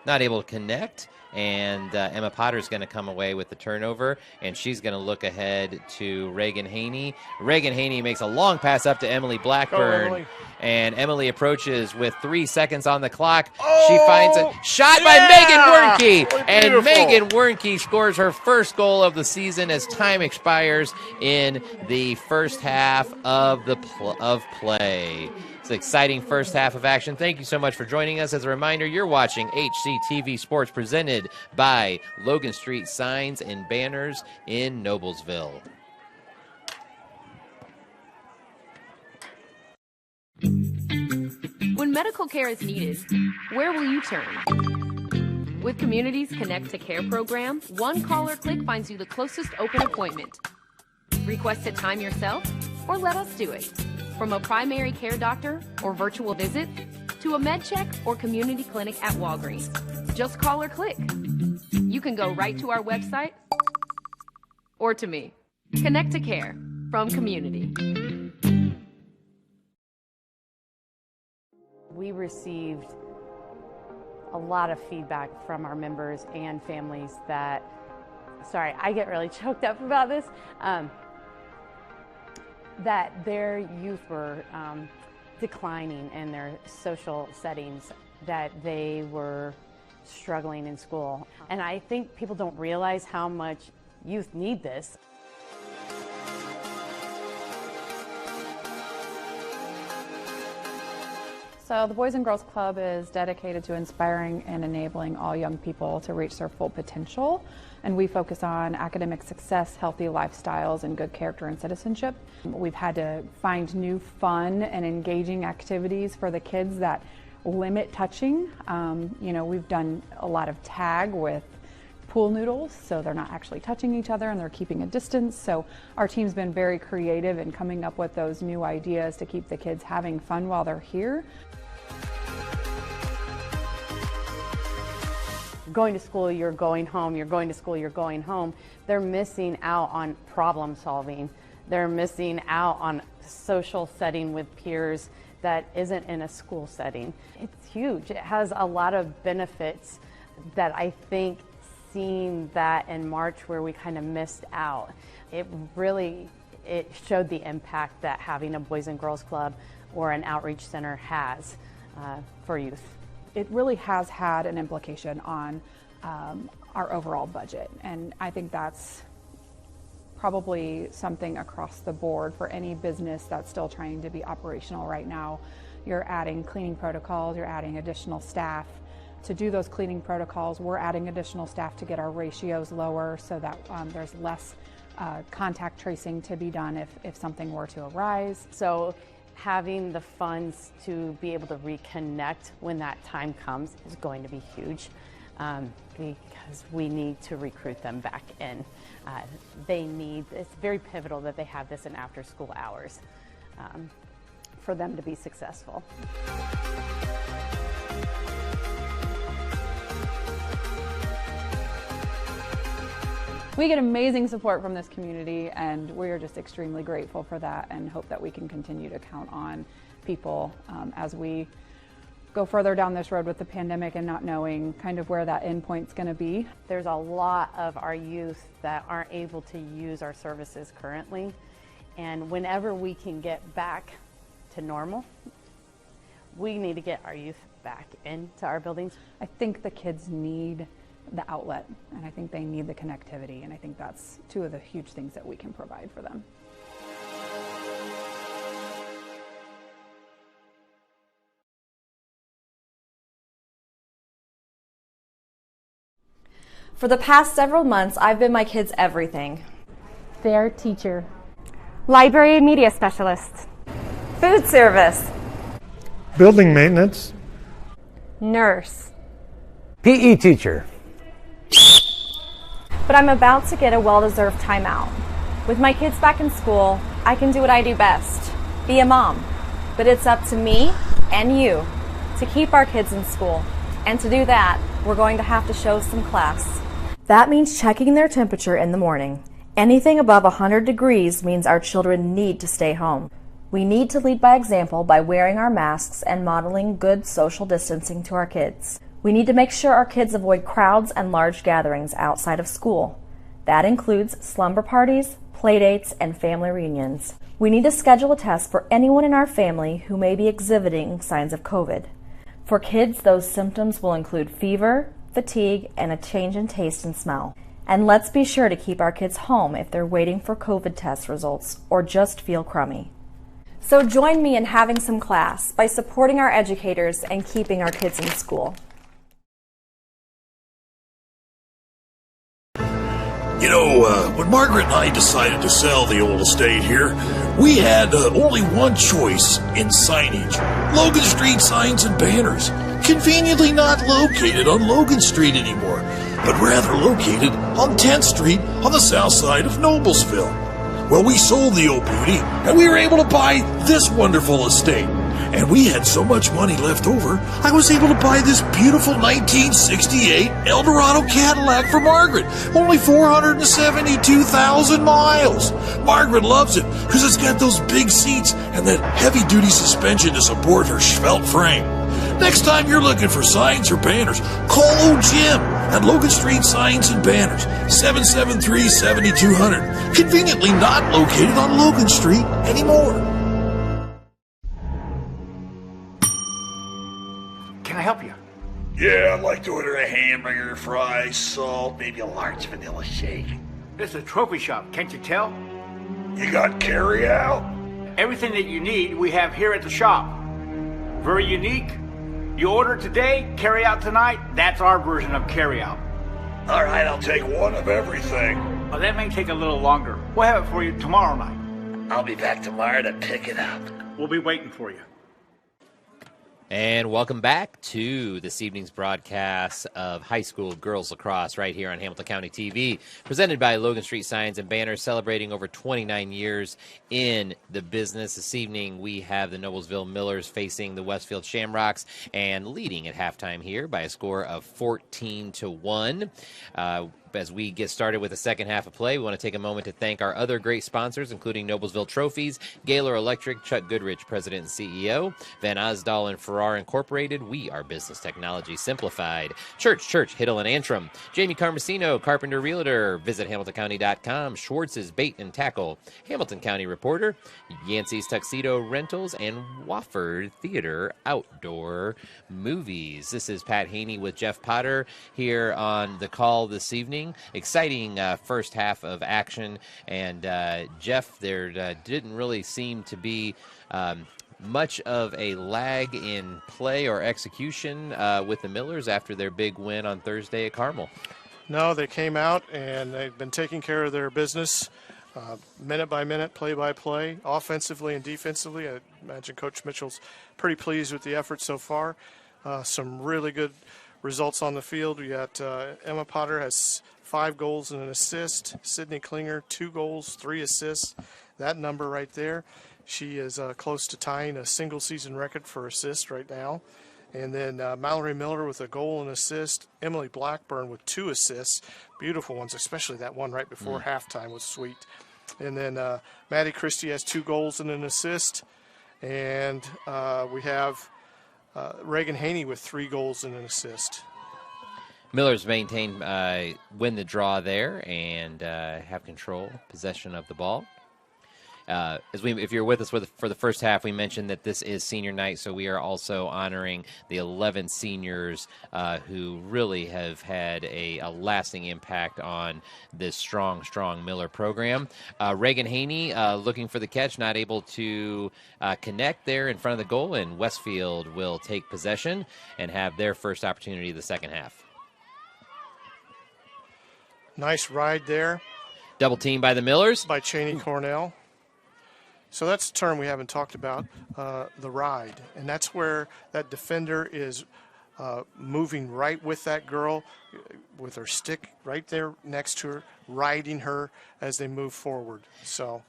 not able to connect. And Emma Potter's going to come away with the turnover, and she's going to look ahead to Reagan Haney. Reagan Haney makes a long pass up to Emily Blackburn. Go, Emily. And Emily approaches with 3 seconds on the clock. She finds a shot by Megan Wernke. And Megan Wernke scores her first goal of the season as time expires in the first half of play. It's an exciting first half of action. Thank you so much for joining us. As a reminder, you're watching HCTV Sports presented by Logan Street Signs and Banners in Noblesville. When medical care is needed, where will you turn? With Community's Connect to Care program, one call or click finds you the closest open appointment. Request a time yourself, or let us do it. From a primary care doctor or virtual visit, to a med check or community clinic at Walgreens. Just call or click. You can go right to our website or to me. Connect to Care from Community. We received a lot of feedback from our members and families that, sorry, I get really choked up about this, that their youth were declining in their social settings, that they were struggling in school. And I think people don't realize how much youth need this. So the Boys and Girls Club is dedicated to inspiring and enabling all young people to reach their full potential. And we focus on academic success, healthy lifestyles, and good character and citizenship. We've had to find new fun and engaging activities for the kids that limit touching. We've done a lot of tag with pool noodles, so they're not actually touching each other and they're keeping a distance. So our team's been very creative in coming up with those new ideas to keep the kids having fun while they're here. Going to school, you're going home, you're going to school, you're going home. They're missing out on problem solving. They're missing out on social setting with peers that isn't in a school setting. It's huge. It has a lot of benefits that I think seeing that in March where we kind of missed out, it showed the impact that having a Boys and Girls Club or an outreach center has for youth. It really has had an implication on our overall budget, and I think that's probably something across the board for any business that's still trying to be operational right now. You're adding cleaning protocols, you're adding additional staff. To do those cleaning protocols, we're adding additional staff to get our ratios lower so that there's less contact tracing to be done if something were to arise. So having the funds to be able to reconnect when that time comes is going to be huge because we need to recruit them back in. It's very pivotal that they have this in after school hours for them to be successful. We get amazing support from this community, and we are just extremely grateful for that and hope that we can continue to count on people as we go further down this road with the pandemic and not knowing kind of where that end point's going to be. There's a lot of our youth that aren't able to use our services currently, and whenever we can get back to normal, we need to get our youth back into our buildings. I think the kids need the outlet, and I think they need the connectivity, and I think that's two of the huge things that we can provide for them. For the past several months, I've been my kids' everything. Their teacher. Library and media specialist. Food service. Building maintenance. Nurse. PE teacher. But I'm about to get a well-deserved timeout. With my kids back in school, I can do what I do best, be a mom. But it's up to me and you to keep our kids in school. And to do that, we're going to have to show some class. That means checking their temperature in the morning. Anything above 100 degrees means our children need to stay home. We need to lead by example by wearing our masks and modeling good social distancing to our kids. We need to make sure our kids avoid crowds and large gatherings outside of school. That includes slumber parties, playdates, and family reunions. We need to schedule a test for anyone in our family who may be exhibiting signs of COVID. For kids, those symptoms will include fever, fatigue, and a change in taste and smell. And let's be sure to keep our kids home if they're waiting for COVID test results or just feel crummy. So join me in having some class by supporting our educators and keeping our kids in school. You know, when Margaret and I decided to sell the old estate here, we had only one choice in signage. Logan Street Signs and Banners. Conveniently not located on Logan Street anymore, but rather located on 10th Street on the south side of Noblesville. Well, we sold the old beauty, and we were able to buy this wonderful estate. And we had so much money left over, I was able to buy this beautiful 1968 Eldorado Cadillac for Margaret. Only 472,000 miles. Margaret loves it because it's got those big seats and that heavy-duty suspension to support her svelte frame. Next time you're looking for signs or banners, call old Jim at Logan Street Signs and Banners, 773-7200. Conveniently not located on Logan Street anymore. Can I help you? Yeah, I'd like to order a hamburger, fries, salt, maybe a large vanilla shake. This is a trophy shop, can't you tell? You got carry out? Everything that you need we have here at the shop. Very unique. You order today, carry out tonight. That's our version of carry out. All right, I'll take one of everything. Well, that may take a little longer. We'll have it for you tomorrow night. I'll be back tomorrow to pick it up. We'll be waiting for you. And welcome back to this evening's broadcast of high school girls lacrosse right here on Hamilton County TV, presented by Logan Street Signs and Banners, celebrating over 29 years in the business. This evening we have the Noblesville Millers facing the Westfield Shamrocks and leading at halftime here by a score of 14-1. As we get started with the second half of play, we want to take a moment to thank our other great sponsors, including Noblesville Trophies, Gaylor Electric, Chuck Goodrich, President and CEO, Van Osdal and Farrar Incorporated, We Are Business Technology Simplified, Church, Hiddle and Antrim, Jamie Carmesino, Carpenter Realtor, visit HamiltonCounty.com, Schwartz's Bait and Tackle, Hamilton County Reporter, Yancey's Tuxedo Rentals, and Wofford Theater Outdoor Movies. This is Pat Haney with Jeff Potter here on the call this evening. Exciting first half of action, and Jeff, there didn't really seem to be much of a lag in play or execution with the Millers after their big win on Thursday at Carmel. No, they came out and they've been taking care of their business minute by minute, play by play, offensively and defensively. I imagine Coach Mitchell's pretty pleased with the effort so far. Some really good results on the field. We got Emma Potter has 5 goals and an assist. Sydney Klinger, 2 goals, 3 assists. That number right there. She is close to tying a single season record for assists right now. And then Mallory Miller with a goal and assist. Emily Blackburn with 2 assists. Beautiful ones, especially that one right before halftime was sweet. And then Maddie Christie has 2 goals and an assist. And we have Reagan Haney with 3 goals and an assist. Millers maintain win the draw there and have control, possession of the ball. If you're with us for the first half, we mentioned that this is senior night, so we are also honoring the 11 seniors who really have had a lasting impact on this strong Miller program. Reagan Haney looking for the catch, not able to connect there in front of the goal, and Westfield will take possession and have their first opportunity of the second half. Nice ride there. Double team by the Millers. By Cheney Cornell. So that's a term we haven't talked about, the ride. And that's where that defender is moving right with that girl with her stick right there next to her, riding her as they move forward. So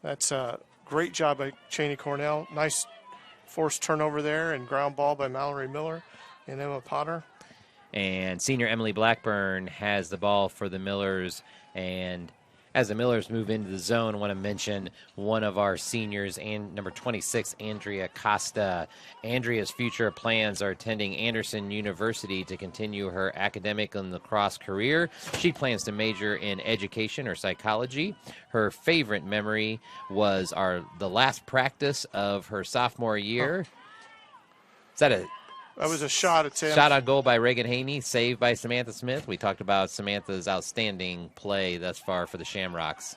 that's a great job by Cheney Cornell. Nice forced turnover there and ground ball by Mallory Miller and Emma Potter. And senior Emily Blackburn has the ball for the Millers, and As the Millers move into the zone, I want to mention one of our seniors, and number 26, Andrea Costa. Andrea's future plans are attending Anderson University to continue her academic and lacrosse career. She plans to major in education or psychology. Her favorite memory was the last practice of her sophomore year. Is that That was a shot attempt. Shot on goal by Reagan Haney, saved by Samantha Smith. We talked about Samantha's outstanding play thus far for the Shamrocks.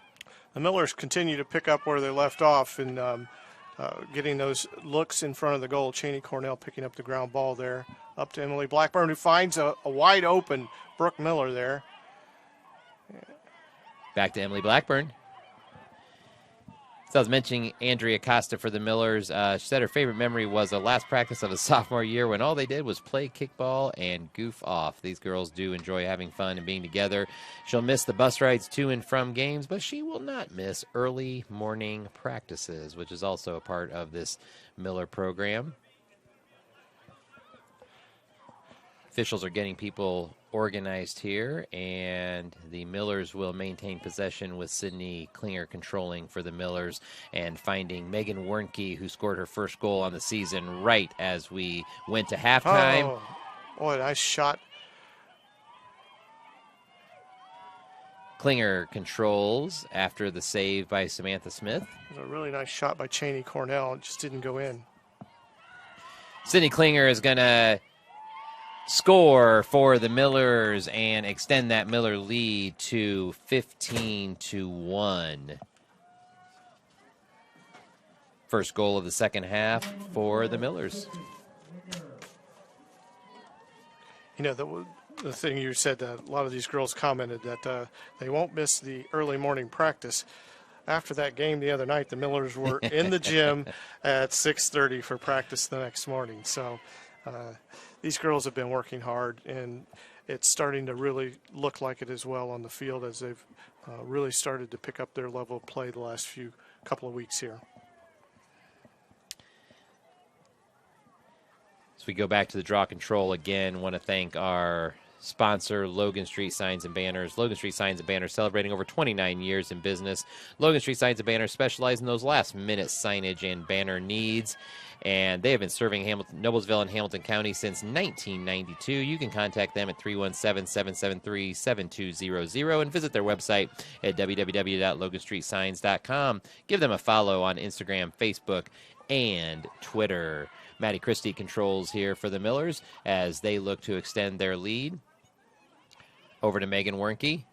The Millers continue to pick up where they left off and getting those looks in front of the goal. Cheney Cornell picking up the ground ball there. Up to Emily Blackburn, who finds a wide open Brooke Miller there. Back to Emily Blackburn. So I was mentioning Andrea Costa for the Millers. She said her favorite memory was the last practice of a sophomore year when all they did was play kickball and goof off. These girls do enjoy having fun and being together. She'll miss the bus rides to and from games, but she will not miss early morning practices, which is also a part of this Miller program. Officials are getting people organized here, and the Millers will maintain possession with Sydney Klinger controlling for the Millers and finding Megan Wernke, who scored her first goal on the season right as we went to halftime. Oh, boy, nice shot. Klinger controls after the save by Samantha Smith. It was a really nice shot by Cheney Cornell. It just didn't go in. Sydney Klinger is going to score for the Millers and extend that Miller lead to 15-1. First goal of the second half for the Millers. You know, the thing you said, that a lot of these girls commented that they won't miss the early morning practice. After that game the other night, the Millers were in the gym at 6:30 for practice the next morning. So these girls have been working hard, and it's starting to really look like it as well on the field as they've really started to pick up their level of play the last couple of weeks here. As we go back to the draw control again, want to thank our sponsor, Logan Street Signs and Banners. Logan Street Signs and Banners celebrating over 29 years in business. Logan Street Signs and Banners specialize in those last-minute signage and banner needs, and they have been serving Noblesville and Hamilton County since 1992. You can contact them at 317-773-7200 and visit their website at www.loganstreetsigns.com. Give them a follow on Instagram, Facebook, and Twitter. Maddie Christie controls here for the Millers as they look to extend their lead. Over to Megan Wernke.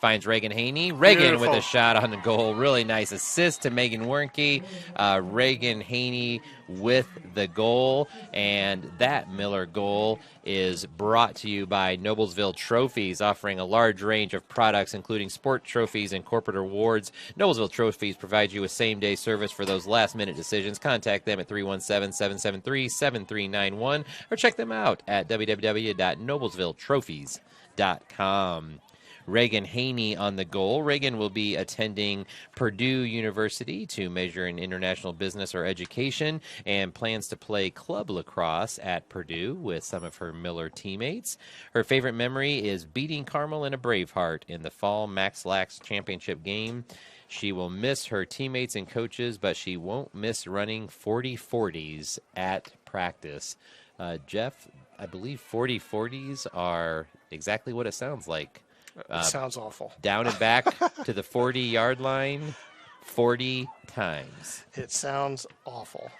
Finds Reagan Haney. Reagan with a shot on the goal. Really nice assist to Megan Wernke. Reagan Haney with the goal. And that Miller goal is brought to you by Noblesville Trophies, offering a large range of products, including sport trophies and corporate awards. Noblesville Trophies provide you with same-day service for those last-minute decisions. Contact them at 317-773-7391 or check them out at www.noblesvilletrophies.com. Reagan Haney on the goal. Reagan will be attending Purdue University to major in international business or education and plans to play club lacrosse at Purdue with some of her Miller teammates. Her favorite memory is beating Carmel in a Braveheart in the fall Max Lax championship game. She will miss her teammates and coaches, but she won't miss running 40-40s at practice. Jeff, I believe 40-40s are exactly what it sounds like. It sounds awful. Down and back to the 40-yard line 40 times. It sounds awful.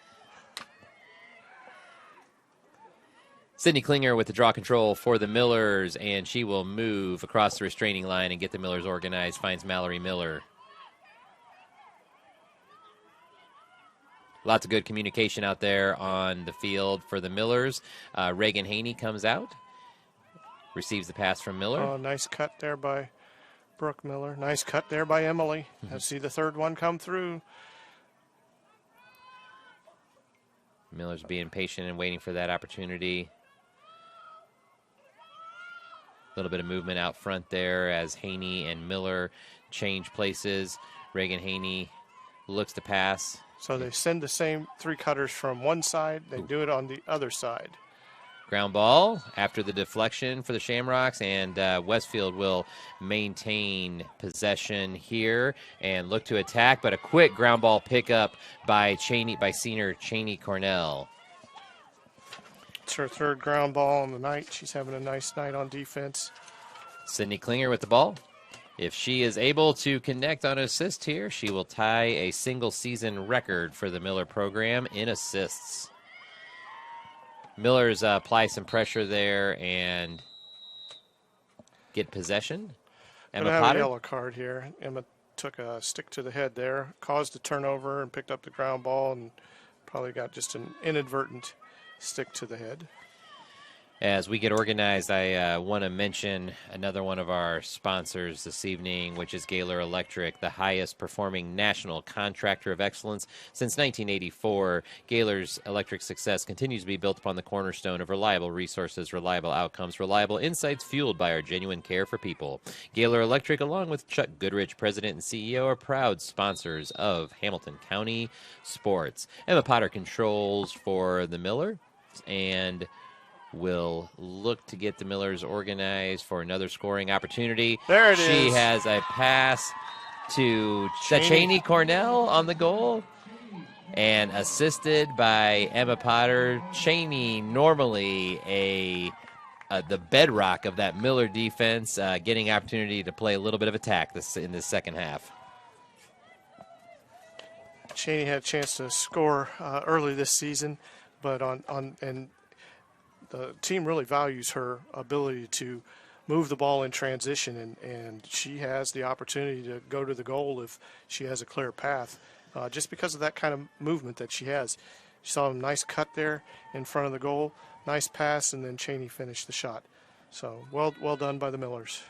Sydney Klinger with the draw control for the Millers, and she will move across the restraining line and get the Millers organized. Finds Mallory Miller. Lots of good communication out there on the field for the Millers. Reagan Haney comes out. Receives the pass from Miller. Oh, nice cut there by Brooke Miller. Nice cut there by Emily. I see the third one come through. Miller's being patient and waiting for that opportunity. A little bit of movement out front there as Haney and Miller change places. Reagan Haney looks to pass. So they send the same three cutters from one side. They do it on the other side. Ground ball after the deflection for the Shamrocks, and Westfield will maintain possession here and look to attack, but a quick ground ball pickup by senior Cheney Cornell. It's her third ground ball on the night. She's having a nice night on defense. Sydney Klinger with the ball. If she is able to connect on an assist here, she will tie a single-season record for the Miller program in assists. Millers apply some pressure there and get possession. Emma Have Potter. a yellow card here. Emma took a stick to the head there, caused a turnover and picked up the ground ball, and probably got just an inadvertent stick to the head. As we get organized, I want to mention another one of our sponsors this evening, which is Gaylor Electric, the highest performing national contractor of excellence. Since 1984, Gaylor's electric success continues to be built upon the cornerstone of reliable resources, reliable outcomes, reliable insights fueled by our genuine care for people. Gaylor Electric, along with Chuck Goodrich, President and CEO, are proud sponsors of Hamilton County sports. Emma Potter controls for the Millers and will look to get the Millers organized for another scoring opportunity. There it She is. has a pass to Cheney Cornell on the goal, and assisted by Emma Potter. Cheney, normally the bedrock of that Miller defense, getting opportunity to play a little bit of attack in this second half. Cheney had a chance to score early this season, but and the team really values her ability to move the ball in transition, and she has the opportunity to go to the goal if she has a clear path, just because of that kind of movement that she has. She saw a nice cut there in front of the goal, nice pass, and then Cheney finished the shot. So well done by the Millers.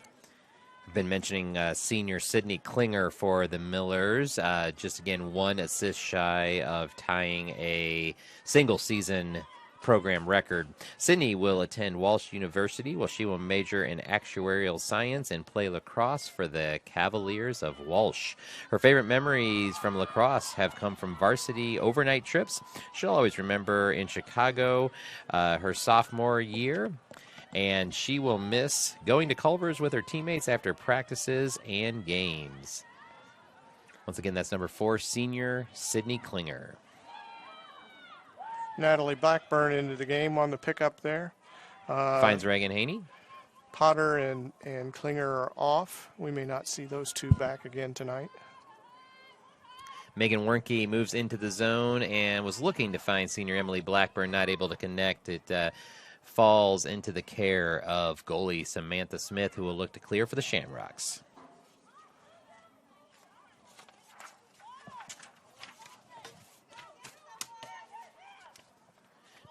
I've been mentioning senior Sydney Klinger for the Millers. Just again, one assist shy of tying a single-season program record. Sydney will attend Walsh University, where she will major in actuarial science and play lacrosse for the Cavaliers of Walsh. Her favorite memories from lacrosse have come from varsity overnight trips. She'll always remember in Chicago her sophomore year, and she will miss going to Culver's with her teammates after practices and games. Once again, that's number 4, senior Sydney Klinger. Natalie Blackburn into the game on the pickup there. Finds Reagan Haney. Potter and Klinger are off. We may not see those two back again tonight. Megan Wernke moves into the zone and was looking to find senior Emily Blackburn, not able to connect. It falls into the care of goalie Samantha Smith, who will look to clear for the Shamrocks.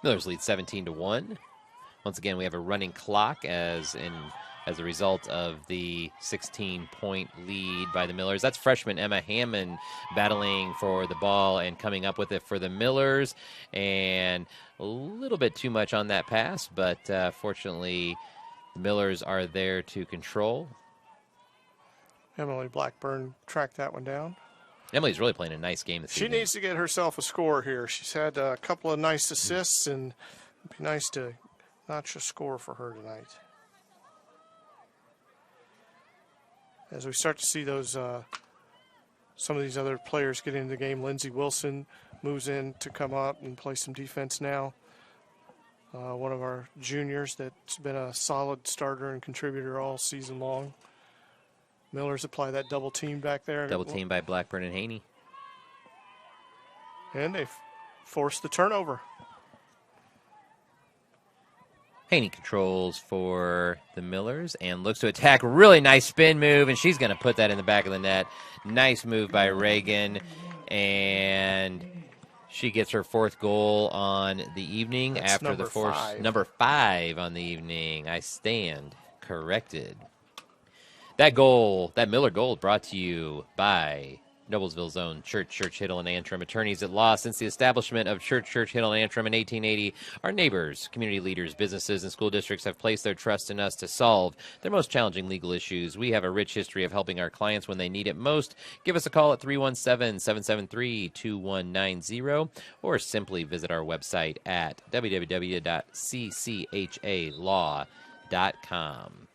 Millers lead 17-1. Once again, we have a running clock as a result of the 16-point lead by the Millers. That's freshman Emma Hammond battling for the ball and coming up with it for the Millers. And a little bit too much on that pass, but fortunately the Millers are there to control. Emily Blackburn tracked that one down. Emily's really playing a nice game this She evening. needs to get herself a score here. She's had a couple of nice assists, and it'd be nice to notch a score for her tonight. As we start to see those, some of these other players get into the game, Lindsey Wilson moves in to come out and play some defense now. One of our juniors that's been a solid starter and contributor all season long. Millers apply that double team back there. Double team by Blackburn and Haney. And they've forced the turnover. Haney controls for the Millers and looks to attack. Really nice spin move, and she's going to put that in the back of the net. Nice move by Reagan, and she gets her 4th goal on the evening. That's after the force. 5. Number 5 on the evening. I stand corrected. That goal, that Miller goal, brought to you by Noblesville's own Church, Hiddle, and Antrim, attorneys at law since the establishment of Church, Hiddle, and Antrim in 1880. Our neighbors, community leaders, businesses, and school districts have placed their trust in us to solve their most challenging legal issues. We have a rich history of helping our clients when they need it most. Give us a call at 317-773-2190 or simply visit our website at www.cchalaw.com.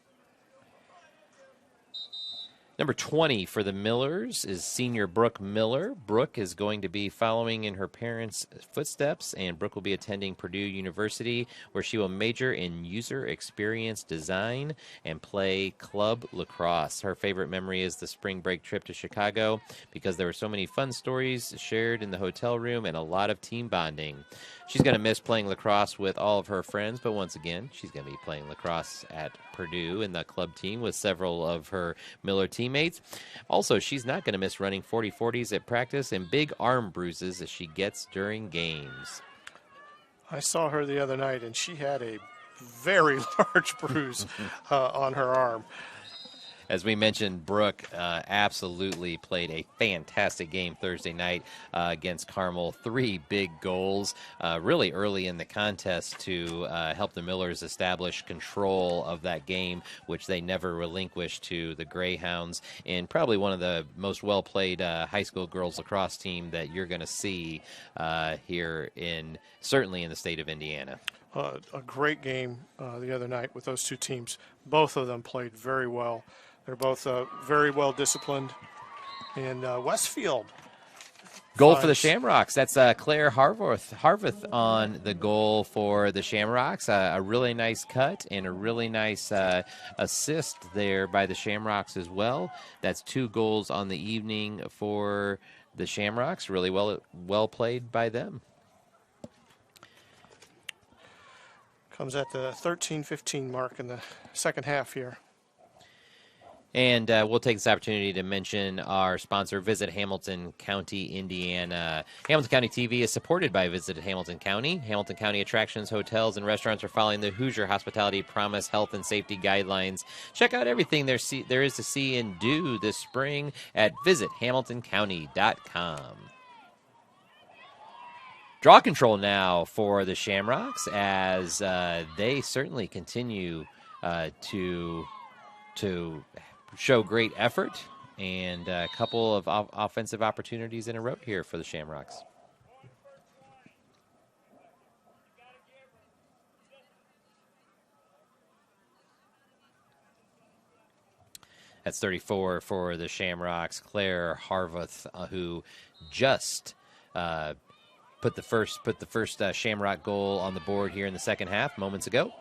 Number 20 for the Millers is senior Brooke Miller. Brooke is going to be following in her parents' footsteps, and Brooke will be attending Purdue University, where she will major in user experience design and play club lacrosse. Her favorite memory is the spring break trip to Chicago because there were so many fun stories shared in the hotel room and a lot of team bonding. She's going to miss playing lacrosse with all of her friends, but once again, she's going to be playing lacrosse at Purdue in the club team with several of her Miller teammates. Also, she's not going to miss running 40-40s at practice and big arm bruises as she gets during games. I saw her the other night, and she had a very large bruise on her arm. As we mentioned, Brooke absolutely played a fantastic game Thursday night against Carmel. 3 big goals really early in the contest to help the Millers establish control of that game, which they never relinquished to the Greyhounds, and probably one of the most well-played high school girls lacrosse team that you're going to see here certainly in the state of Indiana. A great game the other night with those two teams. Both of them played very well. They're both very well disciplined. And Westfield. Goal for the Shamrocks. That's Claire Harveth on the goal for the Shamrocks. A really nice cut and a really nice assist there by the Shamrocks as well. That's 2 goals on the evening for the Shamrocks. Really well played by them. Comes at the 13-15 mark in the second half here. And we'll take this opportunity to mention our sponsor, Visit Hamilton County, Indiana. Hamilton County TV is supported by Visit Hamilton County. Hamilton County attractions, hotels, and restaurants are following the Hoosier Hospitality Promise health and safety guidelines. Check out everything there is to see and do this spring at visithamiltoncounty.com. Draw control now for the Shamrocks as they certainly continue to show great effort and a couple of offensive opportunities in a row here for the Shamrocks. That's 34 for the Shamrocks. Claire Harveth, who just put the first Shamrock goal on the board here in the second half moments ago.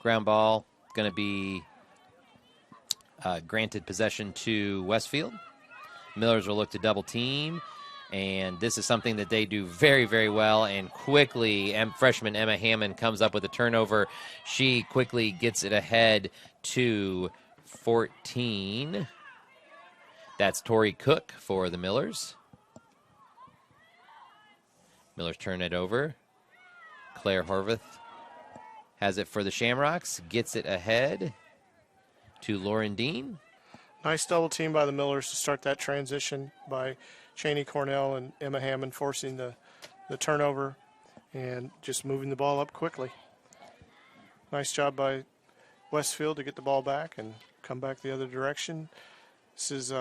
Ground ball going to be granted possession to Westfield. Millers will look to double team, and this is something that they do very, very well. And quickly, freshman Emma Hammond comes up with a turnover. She quickly gets it ahead to 14. That's Tori Cook for the Millers. Millers turn it over. Claire Horvath has it for the Shamrocks, gets it ahead to Lauren Dean. Nice double team by the Millers to start that transition by Cheney Cornell and Emma Hammond forcing the turnover and just moving the ball up quickly. Nice job by Westfield to get the ball back and come back the other direction. This is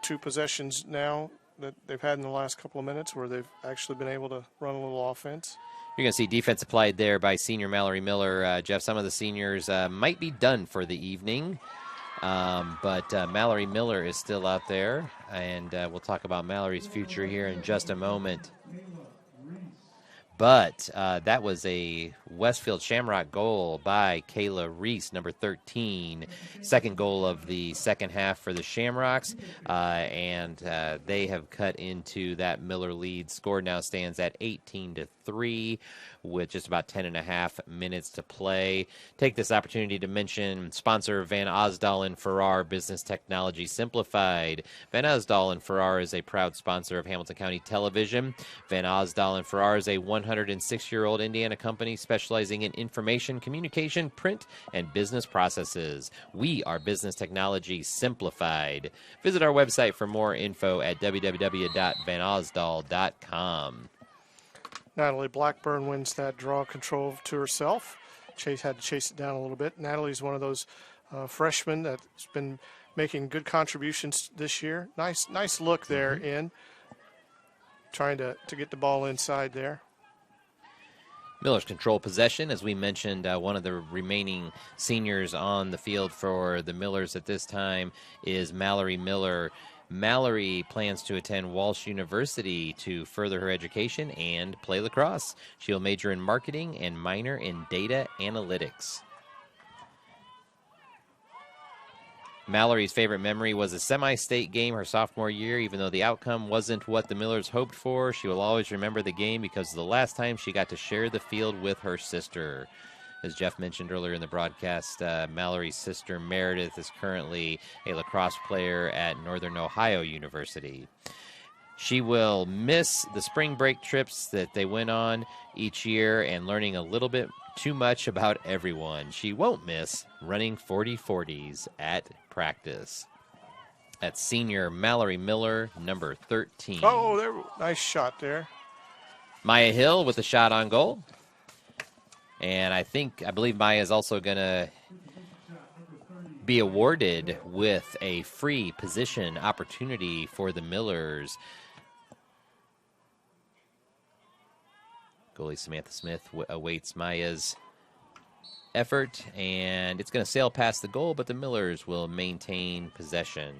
2 possessions now that they've had in the last couple of minutes where they've actually been able to run a little offense. You're going to see defense applied there by senior Mallory Miller. Jeff, some of the seniors might be done for the evening, but Mallory Miller is still out there, and we'll talk about Mallory's future here in just a moment. But that was a Westfield Shamrock goal by Kayla Reese, number 13. Second goal of the second half for the Shamrocks. And they have cut into that Miller lead. Score now stands at 18-3. 3 with just about 10.5 minutes to play. Take this opportunity to mention sponsor Van Osdal and Farrar Business Technology Simplified. Van Osdal and Farrar is a proud sponsor of Hamilton County Television. Van Osdal and Farrar is a 106-year-old Indiana company specializing in information, communication, print, and business processes. We are Business Technology Simplified. Visit our website for more info at www.vanosdal.com. Natalie Blackburn wins that draw control to herself. Chase had to chase it down a little bit. Natalie's one of those freshmen that's been making good contributions this year. Nice look there in trying to get the ball inside there. Millers control possession. As we mentioned, one of the remaining seniors on the field for the Millers at this time is Mallory Miller. Mallory plans to attend Walsh University to further her education and play lacrosse. She'll major in marketing and minor in data analytics. Mallory's favorite memory was a semi-state game her sophomore year. Even though the outcome wasn't what the Millers hoped for, she will always remember the game because of the last time she got to share the field with her sister. As Jeff mentioned earlier in the broadcast, Mallory's sister Meredith is currently a lacrosse player at Northern Ohio University. She will miss the spring break trips that they went on each year and learning a little bit too much about everyone. She won't miss running 40-40s at practice. That's senior Mallory Miller, number 13. Oh, nice shot there. Maya Hill with the shot on goal. And I believe Maya is also going to be awarded with a free position opportunity for the Millers. Goalie Samantha Smith awaits Maya's effort, and it's going to sail past the goal, but the Millers will maintain possession.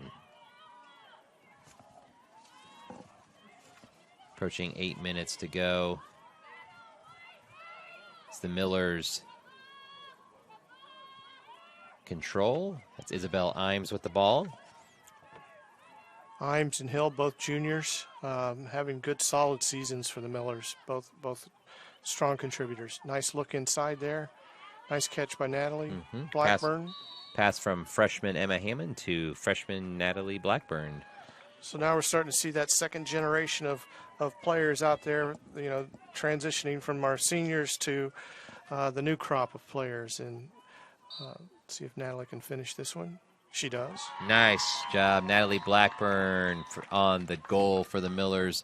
Approaching 8 minutes to go. It's the Millers control. That's Isabel Imes with the ball. Imes and Hill, both juniors, having good solid seasons for the Millers, both strong contributors. Nice look inside there. Nice catch by Natalie Blackburn. Pass from freshman Emma Hammond to freshman Natalie Blackburn. So now we're starting to see that second generation of players out there, transitioning from our seniors to the new crop of players. And see if Natalie can finish this one. She does. Nice job, Natalie Blackburn on the goal for the Millers.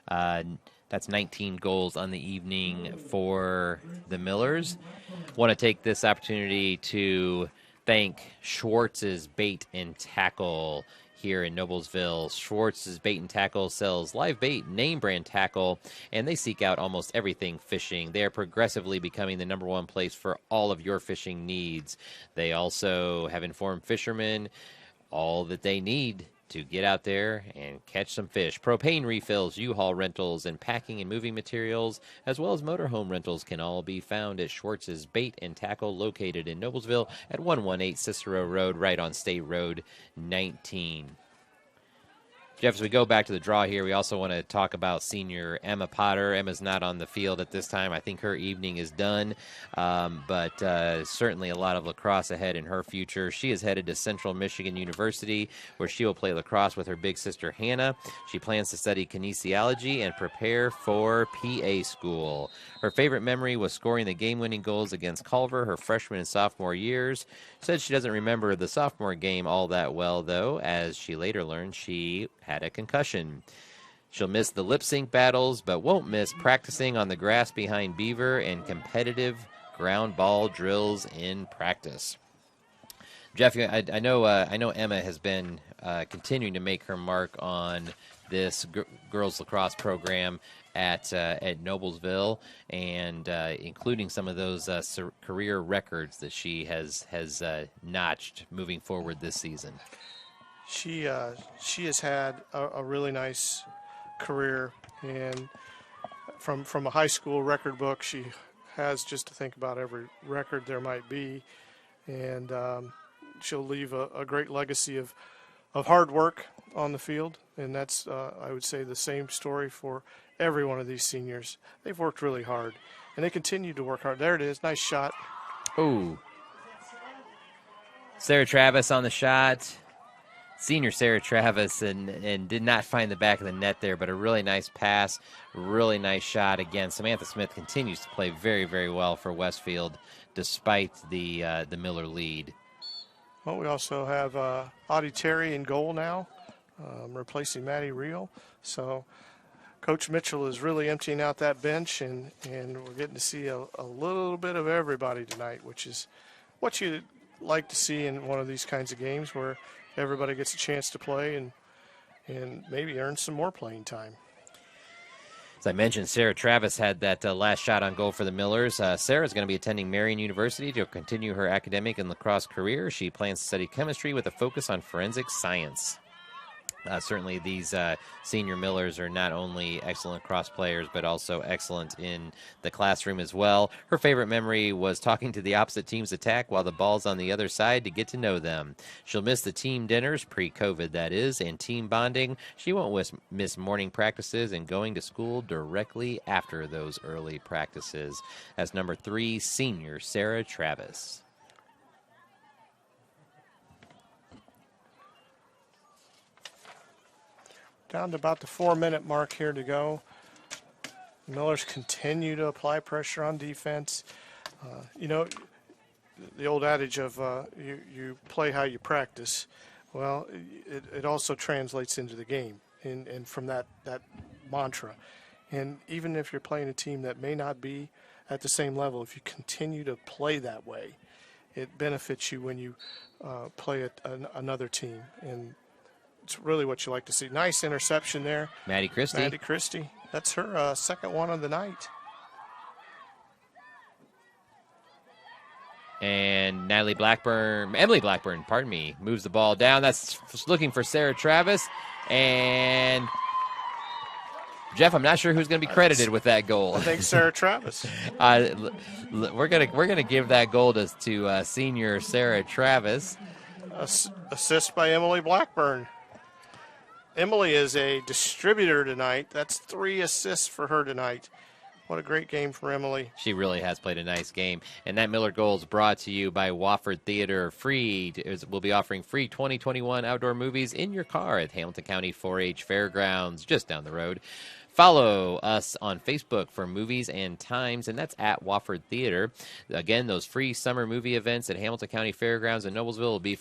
That's 19 goals on the evening for the Millers. Want to take this opportunity to thank Schwartz's Bait and Tackle here in Noblesville. Schwartz's Bait and Tackle sells live bait, name brand tackle, and they seek out almost everything fishing. They are progressively becoming the #1 place for all of your fishing needs. They also have informed fishermen all that they need to get out there and catch some fish. Propane refills, U-Haul rentals, and packing and moving materials, as well as motorhome rentals, can all be found at Schwartz's Bait and Tackle, located in Noblesville at 118 Cicero Road, right on State Road 19. Jeff, as we go back to the draw here, we also want to talk about senior Emma Potter. Emma's not on the field at this time. I think her evening is done, but certainly a lot of lacrosse ahead in her future. She is headed to Central Michigan University, where she will play lacrosse with her big sister Hannah. She plans to study kinesiology and prepare for PA school. Her favorite memory was scoring the game-winning goals against Culver her freshman and sophomore years. Said she doesn't remember the sophomore game all that well, though, as she later learned she had a concussion. She'll miss the lip sync battles, but won't miss practicing on the grass behind Beaver and competitive ground ball drills in practice. Jeff, I know Emma has been continuing to make her mark on this girls lacrosse program at Noblesville, and including some of those career records that she has notched moving forward this season. She has had a really nice career, and from a high school record book, she has just to think about every record there might be, and she'll leave a great legacy of hard work on the field, and that's I would say the same story for every one of these seniors. They've worked really hard, and they continue to work hard. There it is. Nice shot. Ooh. Sarah Travis on the shot. Senior Sarah Travis, and did not find the back of the net there, but a really nice pass, really nice shot. Again, Samantha Smith continues to play very, very well for Westfield despite the Miller lead. Well, we also have Audie Terry in goal now, replacing Maddie Reel. So Coach Mitchell is really emptying out that bench, and we're getting to see a little bit of everybody tonight, which is what you'd like to see in one of these kinds of games where everybody gets a chance to play and maybe earn some more playing time. As I mentioned, Sarah Travis had that last shot on goal for the Millers. Sarah is going to be attending Marion University to continue her academic and lacrosse career. She plans to study chemistry with a focus on forensic science. Certainly these senior Millers are not only excellent lacrosse players, but also excellent in the classroom as well. Her favorite memory was talking to the opposite team's attack while the ball's on the other side to get to know them. She'll miss the team dinners, pre-COVID that is, and team bonding. She won't miss morning practices and going to school directly after those early practices. That's number 3, senior Sarah Travis. Down to about the 4-minute mark here to go. The Millers continue to apply pressure on defense. You know, the old adage of you play how you practice. Well, it also translates into the game and from that mantra. And even if you're playing a team that may not be at the same level, if you continue to play that way, it benefits you when you play another team. And it's really what you like to see. Nice interception there. Maddie Christie. Maddie Christie. That's her second one of the night. And Emily Blackburn, pardon me, moves the ball down. That's looking for Sarah Travis. And Jeff, I'm not sure who's going to be credited with that goal. I think Sarah Travis. We're gonna give that goal to senior Sarah Travis. Assist by Emily Blackburn. Emily is a distributor tonight. That's 3 assists for her tonight. What a great game for Emily. She really has played a nice game. And that Miller goal is brought to you by Wofford Theater. We'll be offering free 2021 outdoor movies in your car at Hamilton County 4-H Fairgrounds, just down the road. Follow us on Facebook for movies and times, and that's at Wofford Theater. Again, those free summer movie events at Hamilton County Fairgrounds in Noblesville will be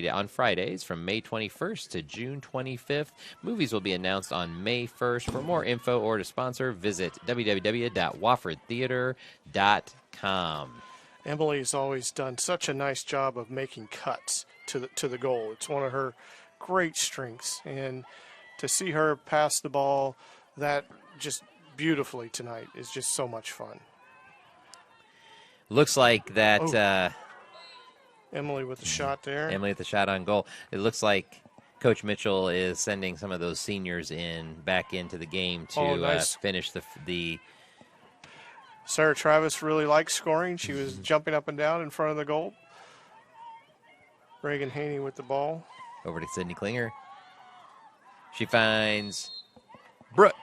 on Fridays from May 21st to June 25th. Movies will be announced on May 1st. For more info or to sponsor, visit www.woffordtheater.com. Emily's always done such a nice job of making cuts to the goal. It's one of her great strengths, and to see her pass the ball that just beautifully tonight is just so much fun. Looks like that Emily with the shot there. Emily with the shot on goal. It looks like Coach Mitchell is sending some of those seniors back into the game to finish the. Sarah Travis really likes scoring. She was jumping up and down in front of the goal. Reagan Haney with the ball. Over to Sydney Klinger. She finds Brooke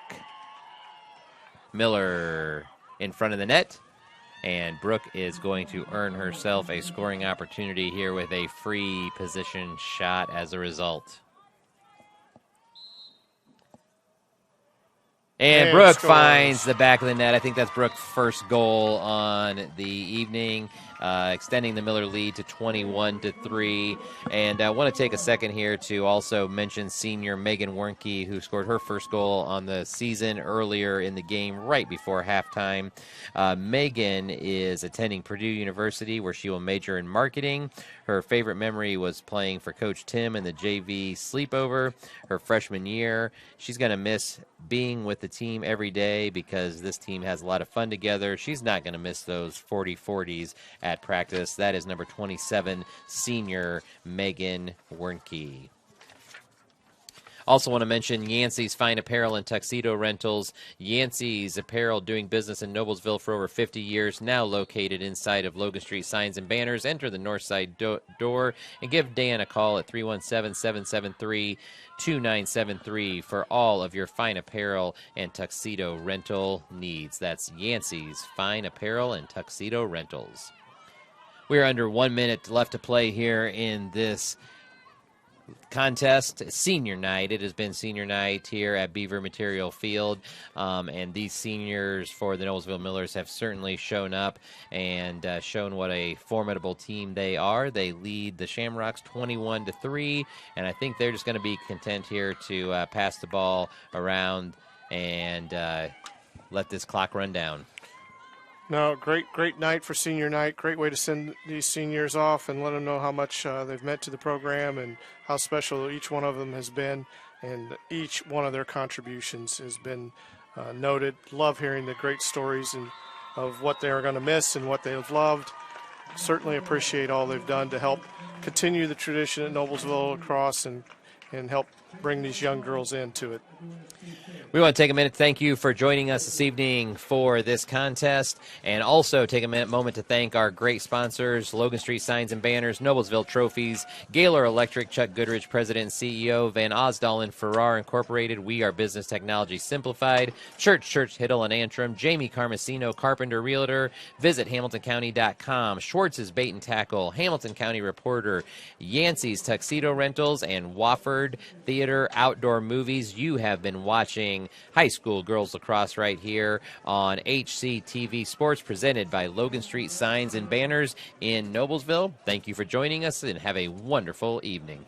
Miller in front of the net, and Brooke is going to earn herself a scoring opportunity here with a free position shot as a result. And Brooke finds the back of the net. I think that's Brooke's first goal on the evening, extending the Miller lead to 21-3. And I want to take a second here to also mention senior Megan Wernke, who scored her first goal on the season earlier in the game right before halftime. Megan is attending Purdue University, where she will major in marketing. Her favorite memory was playing for Coach Tim in the JV sleepover her freshman year. She's going to miss being with the team every day because this team has a lot of fun together. She's not going to miss those 40-40s at practice. That is number 27, senior Megan Wernke. Also want to mention Yancey's Fine Apparel and Tuxedo Rentals. Yancey's Apparel, doing business in Noblesville for over 50 years, now located inside of Logan Street Signs and Banners. Enter the north side door and give Dan a call at 317-773-2973 for all of your fine apparel and tuxedo rental needs. That's Yancey's Fine Apparel and Tuxedo Rentals. We're under 1 minute left to play here in this contest. Senior night. It has been senior night here at Beaver Material Field, and these seniors for the Noblesville Millers have certainly shown up and shown what a formidable team they are. They lead the Shamrocks 21-3, and I think they're just going to be content here to pass the ball around and let this clock run down. No, great night for senior night. Great way to send these seniors off and let them know how much they've meant to the program and how special each one of them has been. And each one of their contributions has been noted. Love hearing the great stories and of what they are going to miss and what they have loved. Certainly appreciate all they've done to help continue the tradition at Noblesville Lacrosse and help bring these young girls into it. We want to take a minute to thank you for joining us this evening for this contest, and also take a moment to thank our great sponsors: Logan Street Signs and Banners, Noblesville Trophies, Gaylor Electric, Chuck Goodrich, President and CEO, Van Osdal and Farrar Incorporated, We Are Business Technology Simplified, Church, Hiddle and Antrim, Jamie Carmesino, Carpenter Realtor, visit HamiltonCounty.com, Schwartz's Bait and Tackle, Hamilton County Reporter, Yancey's Tuxedo Rentals, and Wofford Theater Outdoor Movies. You have been watching high school girls lacrosse right here on HCTV Sports, presented by Logan Street Signs and Banners in Noblesville. Thank you for joining us and have a wonderful evening.